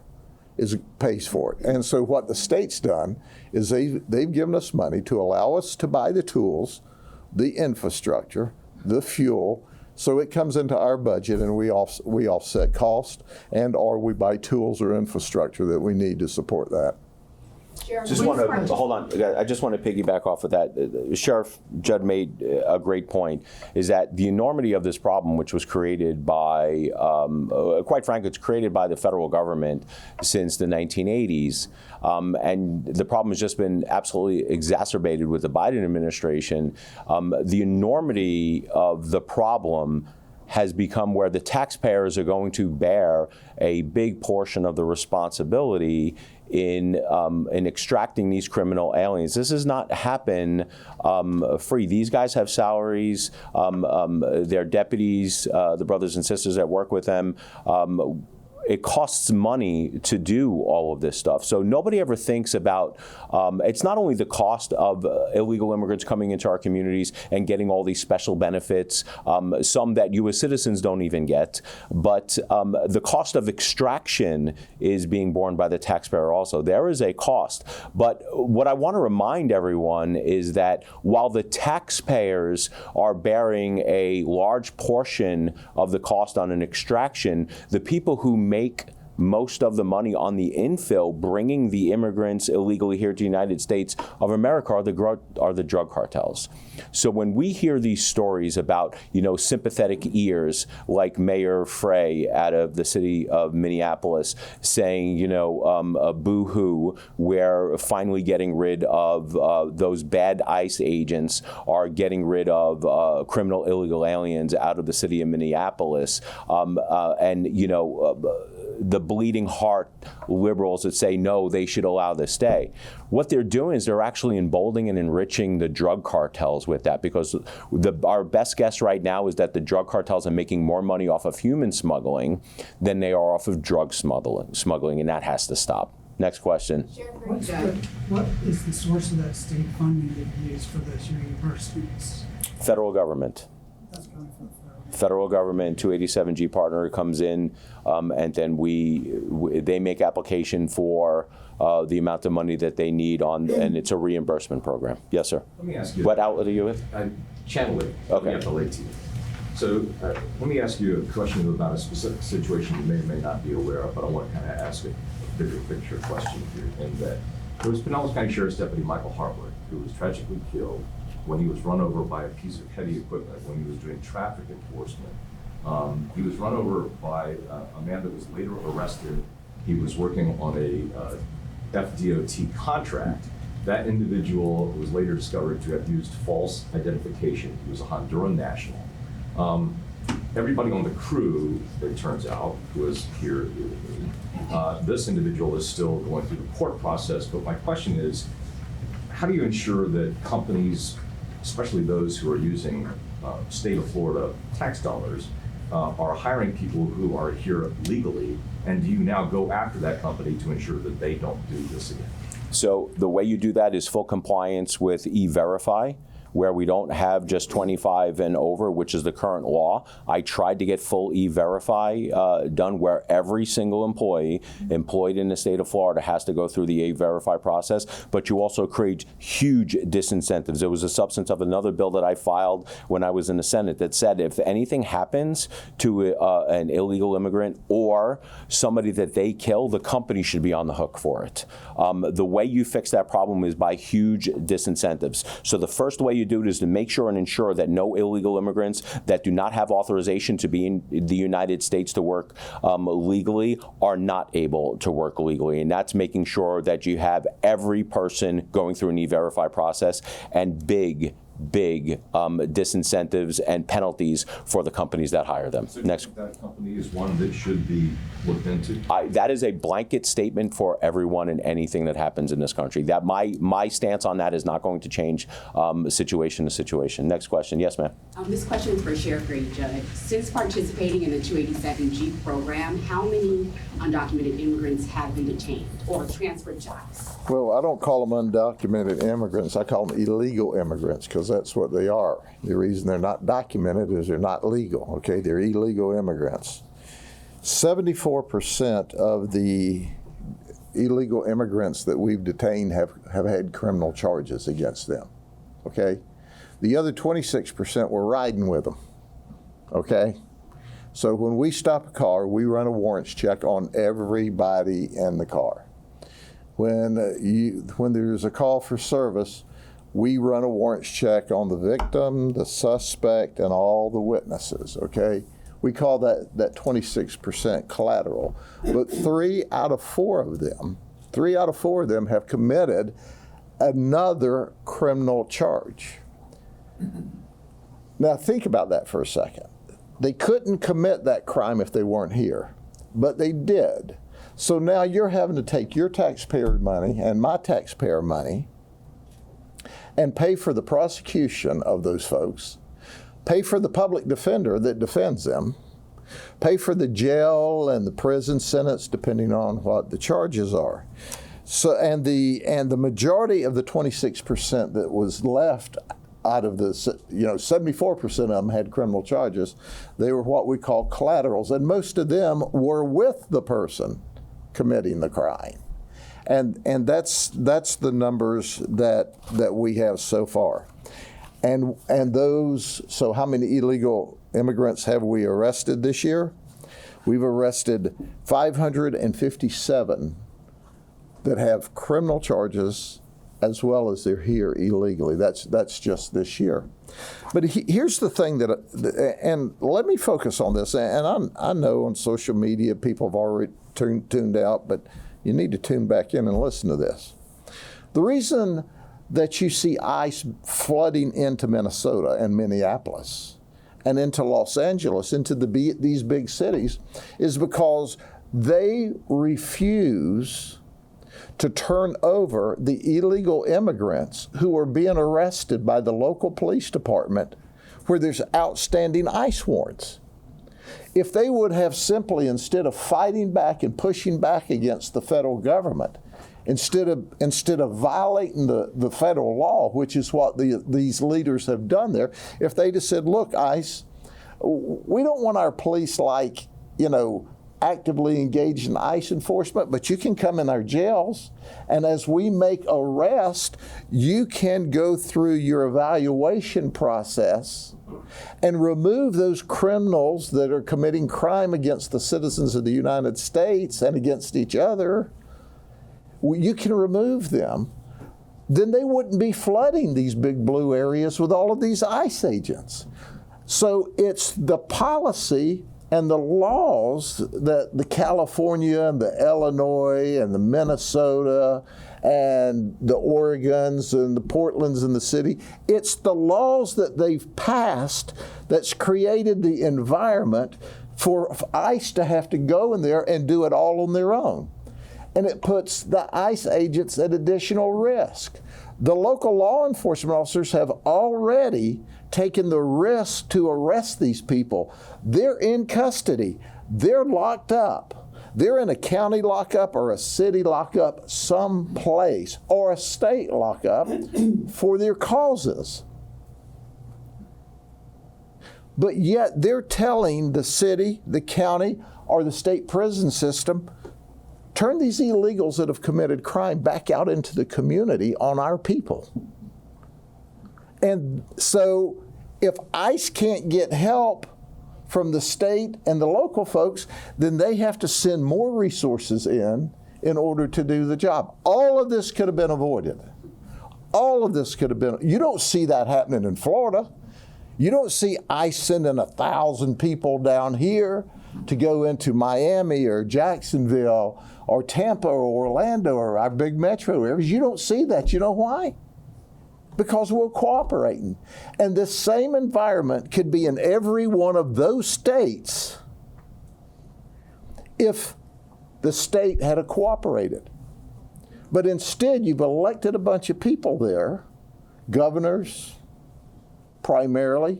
pays for it. And so what the state's done is they've given us money to allow us to buy the tools, the infrastructure, the fuel, so it comes into our budget and we offset cost, and or we buy tools or infrastructure that we need to support that. Just want to hold on. I just want to piggyback off of that. Sheriff Judd made a great point. Is that the enormity of this problem, which was created by, quite frankly, it's created by the federal government since the 1980s, and the problem has just been absolutely exacerbated with the Biden administration. The enormity of the problem has become where the taxpayers are going to bear a big portion of the responsibility in extracting these criminal aliens. This does not happen free. These guys have salaries. Their deputies, the brothers and sisters that work with them, it costs money to do all of this stuff. So nobody ever thinks about, it's not only the cost of illegal immigrants coming into our communities and getting all these special benefits, some that you as citizens don't even get, but the cost of extraction is being borne by the taxpayer also. There is a cost. But what I want to remind everyone is that while the taxpayers are bearing a large portion of the cost on an extraction, the people who make most of the money on the infill, bringing the immigrants illegally here to the United States of America, are the drug cartels. So when we hear these stories about, you know, sympathetic ears like Mayor Frey out of the city of Minneapolis saying, you know, boo-hoo, we're finally getting rid of those bad ICE agents, are getting rid of criminal illegal aliens out of the city of Minneapolis, and, you know, the bleeding heart liberals that say, no, they should allow this stay. What they're doing is they're actually emboldening and enriching the drug cartels with that, because our best guess right now is that the drug cartels are making more money off of human smuggling than they are off of drug smuggling, and that has to stop. Next question. What is the source of that state funding that you use for those reimbursements? Federal government. That's coming from the Federal government, 287G partner comes in, and then they make application for the amount of money that they need and it's a reimbursement program. Yes, sir. Let me ask you. What outlet are you with? Channel 8. Okay. We have the late team. So let me ask you a question about a specific situation you may or may not be aware of, but I want to kind of ask a bigger picture question here. In that there was Pinellas County Sheriff's Deputy Michael Hartwood, who was tragically killed when he was run over by a piece of heavy equipment when he was doing traffic enforcement. He was run over by a man that was later arrested. He was working on a FDOT contract. That individual was later discovered to have used false identification. He was a Honduran national. Everybody on the crew, it turns out, was here illegally. This individual is still going through the court process, but my question is, how do you ensure that companies, especially those who are using state of Florida tax dollars, are hiring people who are here legally, and do you now go after that company to ensure that they don't do this again? So the way you do that is full compliance with E-Verify, where we don't have just 25 and over, which is the current law. I tried to get full E-Verify done where every single employee employed in the state of Florida has to go through the E-Verify process, but you also create huge disincentives. It was a substance of another bill that I filed when I was in the Senate that said if anything happens to an illegal immigrant or somebody that they kill, the company should be on the hook for it. The way you fix that problem is by huge disincentives. So the first way you do it is to make sure and ensure that no illegal immigrants that do not have authorization to be in the United States to work legally are not able to work legally. And that's making sure that you have every person going through an E-Verify process and big disincentives and penalties for the companies that hire them. So next, that company is one that should be looked into? That is a blanket statement for everyone and anything that happens in this country. That my stance on that is not going to change situation to situation. Next question. Yes, ma'am. This question is for Sheriff-Grady+Judd. Since participating in the 287G program, how many undocumented immigrants have been detained or transferred to ICE? Well, I don't call them undocumented immigrants. I call them illegal immigrants because that's what they are. The reason they're not documented is they're not legal, okay? They're illegal immigrants. 74% of the illegal immigrants that we've detained have had criminal charges against them, okay? The other 26% were riding with them, okay? So when we stop a car, we run a warrants check on everybody in the car. When there's a call for service, we run a warrants check on the victim, the suspect, and all the witnesses, okay? We call that 26% collateral. But 3 out of 4 of them have committed another criminal charge. Now think about that for a second. They couldn't commit that crime if they weren't here, but they did. So now you're having to take your taxpayer money and my taxpayer money and pay for the prosecution of those folks, pay for the public defender that defends them, pay for the jail and the prison sentence depending on what the charges are. So and the majority of the 26% that was left out of the 74% of them had criminal charges. They were what we call collaterals, and most of them were with the person committing the crime. And that's the numbers that we have so far. And those, so how many illegal immigrants have we arrested this year? We've arrested 557 that have criminal charges as well as they're here illegally. That's just this year. But here's the thing and let me focus on this, and I know on social media people have already tuned out, but you need to tune back in and listen to this. The reason that you see ICE flooding into Minnesota and Minneapolis and into Los Angeles, into these big cities, is because they refuse to turn over the illegal immigrants who are being arrested by the local police department where there's outstanding ICE warrants. If they would have simply, instead of fighting back and pushing back against the federal government, instead of violating the federal law, which is what these leaders have done there, if they just said, look, ICE, we don't want our police actively engaged in ICE enforcement, but you can come in our jails, and as we make arrests, you can go through your evaluation process and remove those criminals that are committing crime against the citizens of the United States and against each other. You can remove them. Then they wouldn't be flooding these big blue areas with all of these ICE agents. So it's the policy And the laws that the California and the Illinois and the Minnesota and the Oregons and the Portlands and the city, it's the laws that they've passed that's created the environment for ICE to have to go in there and do it all on their own. And it puts the ICE agents at additional risk. The local law enforcement officers have already taken the risk to arrest these people. They're in custody. They're locked up. They're in a county lockup or a city lockup someplace, or a state lockup for their causes. But yet they're telling the city, the county, or the state prison system, turn these illegals that have committed crime back out into the community on our people. And so if ICE can't get help from the state and the local folks, then they have to send more resources in order to do the job. All of this could have been avoided. All of this could have been, you don't see that happening in Florida. You don't see ICE sending 1,000 people down here to go into Miami or Jacksonville or Tampa or Orlando or our big metro areas. You don't see that. You know why? Because we're cooperating. And this same environment could be in every one of those states if the state had cooperated. But instead, you've elected a bunch of people there, governors, primarily,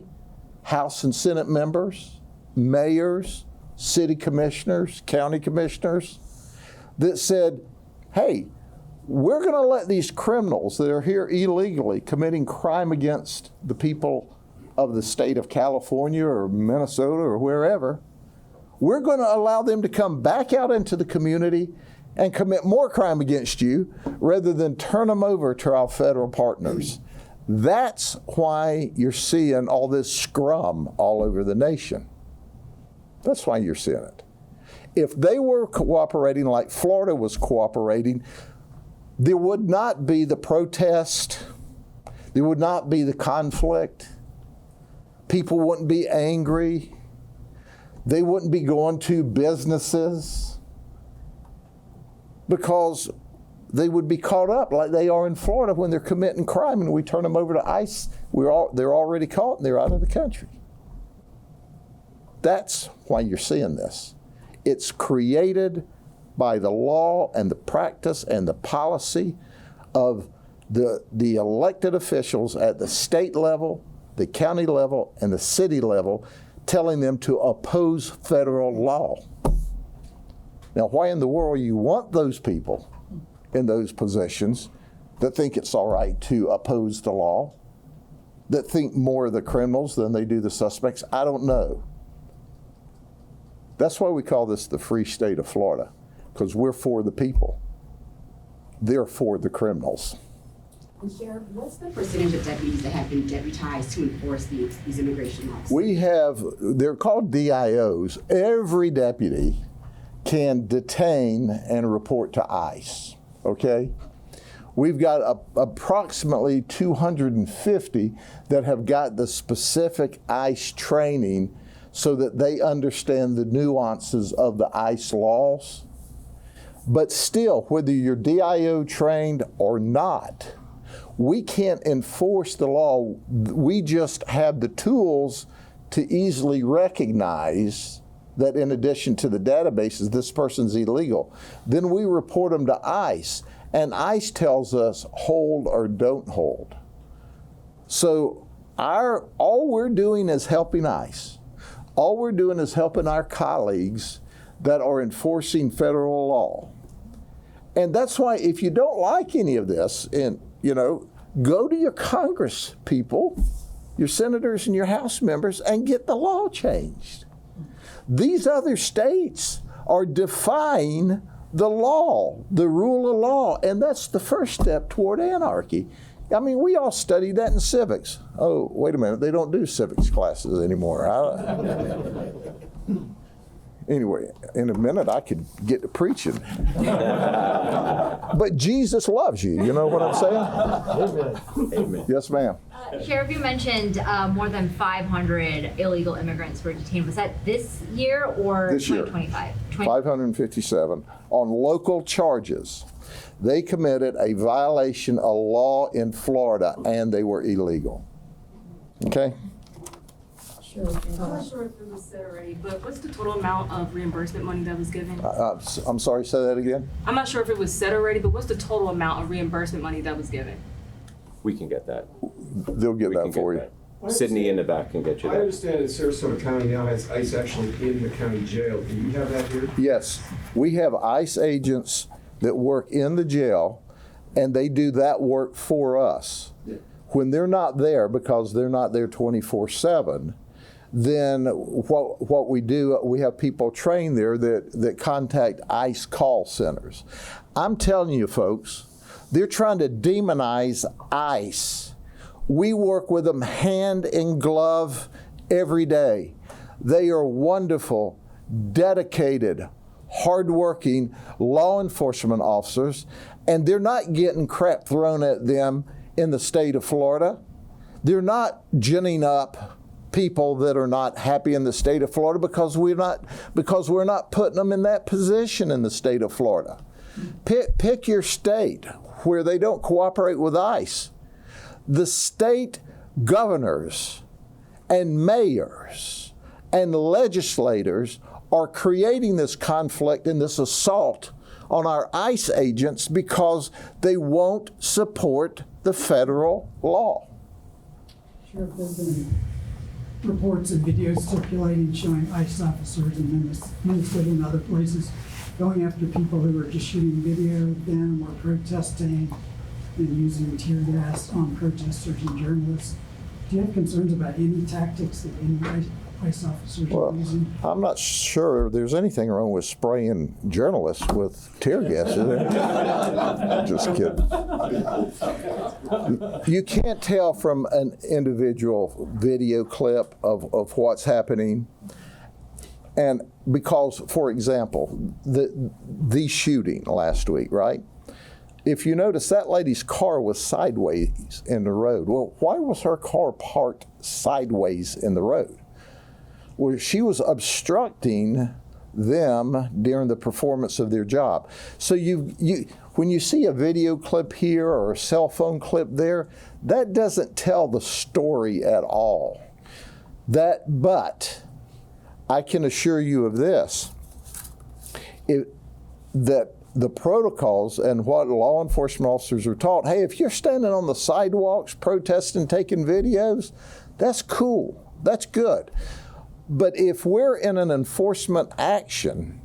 House and Senate members, mayors, city commissioners, county commissioners, that said, hey, we're going to let these criminals that are here illegally committing crime against the people of the state of California or Minnesota or wherever, we're going to allow them to come back out into the community and commit more crime against you rather than turn them over to our federal partners. That's why you're seeing all this scrum all over the nation. That's why you're seeing it. If they were cooperating like Florida was cooperating, there would not be the protest, there would not be the conflict, people wouldn't be angry, they wouldn't be going to businesses because they would be caught up like they are in Florida when they're committing crime and we turn them over to ICE. They're already caught and they're out of the country. That's why you're seeing this. It's created by the law and the practice and the policy of the elected officials at the state level, the county level, and the city level, telling them to oppose federal law. Now, why in the world you want those people in those positions that think it's all right to oppose the law, that think more of the criminals than they do the suspects? I don't know. That's why we call this the free state of Florida, because we're for the people. They're for the criminals. And Sheriff, what's the percentage of deputies that have been deputized to enforce these immigration laws? We have, they're called DIOs. Every deputy can detain and report to ICE, okay? We've got approximately 250 that have got the specific ICE training so that they understand the nuances of the ICE laws. But still, whether you're DIO trained or not, we can't enforce the law. We just have the tools to easily recognize that in addition to the databases, this person's illegal. Then we report them to ICE, and ICE tells us hold or don't hold. So all we're doing is helping ICE. All we're doing is helping our colleagues that are enforcing federal law. And that's why if you don't like any of this, and go to your Congress people, your senators and your House members, and get the law changed. These other states are defying the law, the rule of law, and that's the first step toward anarchy. I mean, we all studied that in civics. Oh, wait a minute, they don't do civics classes anymore. Anyway, in a minute I could get to preaching. But Jesus loves you, you know what I'm saying? Amen. Yes, ma'am. Sheriff, you mentioned more than 500 illegal immigrants were detained. Was that this year or This year. 2025? 557 on local charges. They committed a violation of law in Florida and they were illegal. Okay? I'm not sure if it was said already, but what's the total amount of reimbursement money that was given? I'm sorry, say that again? I'm not sure if it was said already, but what's the total amount of reimbursement money that was given? We can get that. They'll get We can that for you. that. Sydney in the back can get you I that. understand that Sarasota County now has ICE actually in the county jail. Do you have that here? Yes, we have ICE agents that work in the jail, and they do that work for us. When they're not there, because they're not there 24/7, then what we do, we have people trained there that contact ICE call centers. I'm telling you, folks, they're trying to demonize ICE. We work with them hand in glove every day. They are wonderful, dedicated, hardworking law enforcement officers, and they're not getting crap thrown at them in the state of Florida. They're not ginning up people that are not happy in the state of Florida because we're not putting them in that position in the state of Florida. Pick your state where they don't cooperate with ICE. The state governors and mayors and legislators are creating this conflict and this assault on our ICE agents because they won't support the federal law. Sheriff, there's been reports and videos circulating showing ICE officers in Minnesota and other places going after people who were just shooting video of them or protesting and using tear gas on protesters and journalists. Do you have concerns about any tactics that any ICE officers are using? I'm not sure there's anything wrong with spraying journalists with tear gas, is there? Just kidding. You can't tell from an individual video clip of what's happening. And because, for example, the shooting last week, right? If you notice, that lady's car was sideways in the road. Well, why was her car parked sideways in the road? Well, she was obstructing them during the performance of their job. So when you see a video clip here or a cell phone clip there, that doesn't tell the story at all. But I can assure you of this, that the protocols and what law enforcement officers are taught, hey, if you're standing on the sidewalks protesting, taking videos, that's cool, that's good. But if we're in an enforcement action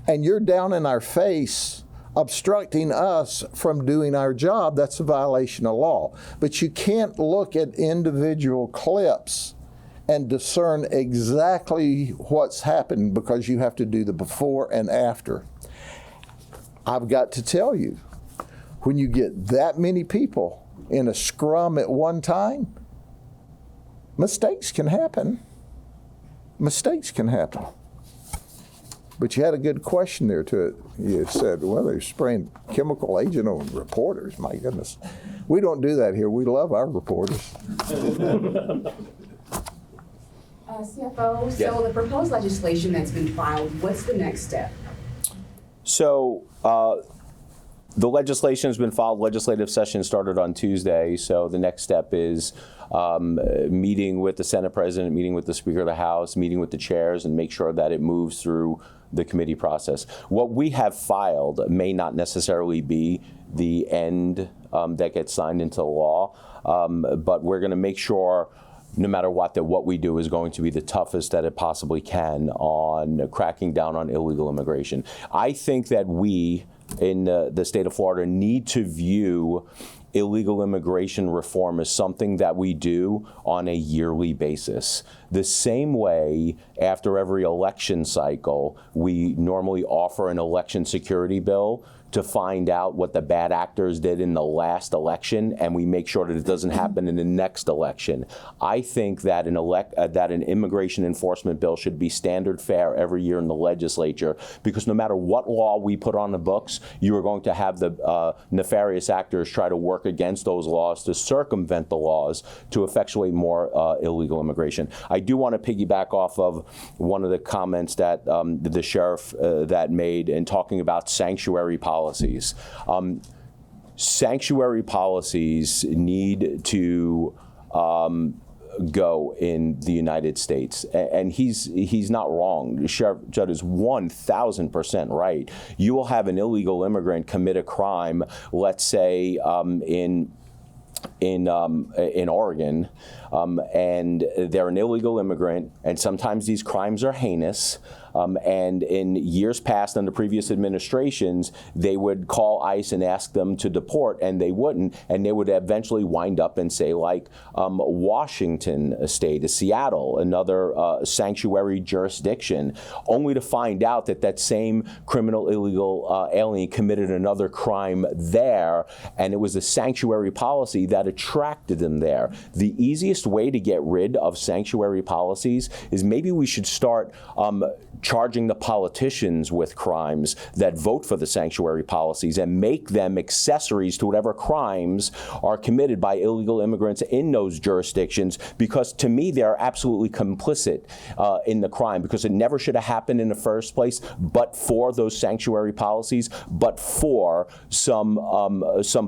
and you're down in our face obstructing us from doing our job, that's a violation of law. But you can't look at individual clips and discern exactly what's happened because you have to do the before and after. I've got to tell you, when you get that many people in a scrum at one time, mistakes can happen. Mistakes can happen. But you had a good question there to it. You said, well, they're spraying chemical agent on reporters. My goodness. We don't do that here. We love our reporters. CFO, so the proposed legislation that's been filed, what's the next step? So the legislation has been filed. Legislative session started on Tuesday. So the next step is meeting with the Senate President, meeting with the Speaker of the House, meeting with the chairs, and make sure that it moves through the committee process. What we have filed may not necessarily be the end that gets signed into law, but we're going to make sure, no matter what, that what we do is going to be the toughest that it possibly can on cracking down on illegal immigration. I think that we in the state of Florida need to view illegal immigration reform as something that we do on a yearly basis. The same way, after every election cycle, we normally offer an election security bill to find out what the bad actors did in the last election, and we make sure that it doesn't happen in the next election. I think that an immigration enforcement bill should be standard fare every year in the legislature, because no matter what law we put on the books, you are going to have the nefarious actors try to work against those laws to circumvent the laws to effectuate more illegal immigration. I do want to piggyback off of one of the comments that the sheriff that made in talking about sanctuary policies. Sanctuary policies need to go in the United States, and he's not wrong. Sheriff Judd is 1,000% right. You will have an illegal immigrant commit a crime, let's say in Oregon, and they're an illegal immigrant, and sometimes these crimes are heinous. And in years past, under previous administrations, they would call ICE and ask them to deport, and they wouldn't, and they would eventually wind up in, say, like Washington State, Seattle, another sanctuary jurisdiction, only to find out that that same criminal illegal alien committed another crime there, and it was a sanctuary policy that attracted them there. The easiest way to get rid of sanctuary policies is maybe we should start charging the politicians with crimes that vote for the sanctuary policies and make them accessories to whatever crimes are committed by illegal immigrants in those jurisdictions, because to me they're absolutely complicit in the crime, because it never should have happened in the first place but for those sanctuary policies, but for some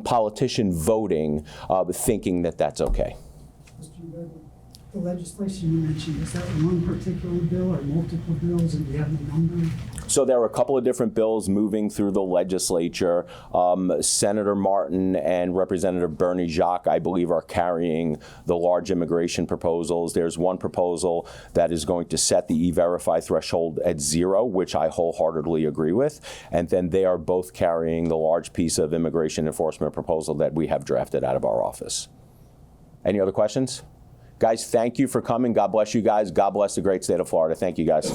politician voting thinking that that's okay. The legislation you mentioned, is that one particular bill or multiple bills, and do you have the number? So there are a couple of different bills moving through the legislature. Senator Martin and Representative Bernie Jacques, I believe, are carrying the large immigration proposals. There's one proposal that is going to set the E-Verify threshold at 0, which I wholeheartedly agree with. And then they are both carrying the large piece of immigration enforcement proposal that we have drafted out of our office. Any other questions? Guys, thank you for coming. God bless you guys. God bless the great state of Florida. Thank you, guys.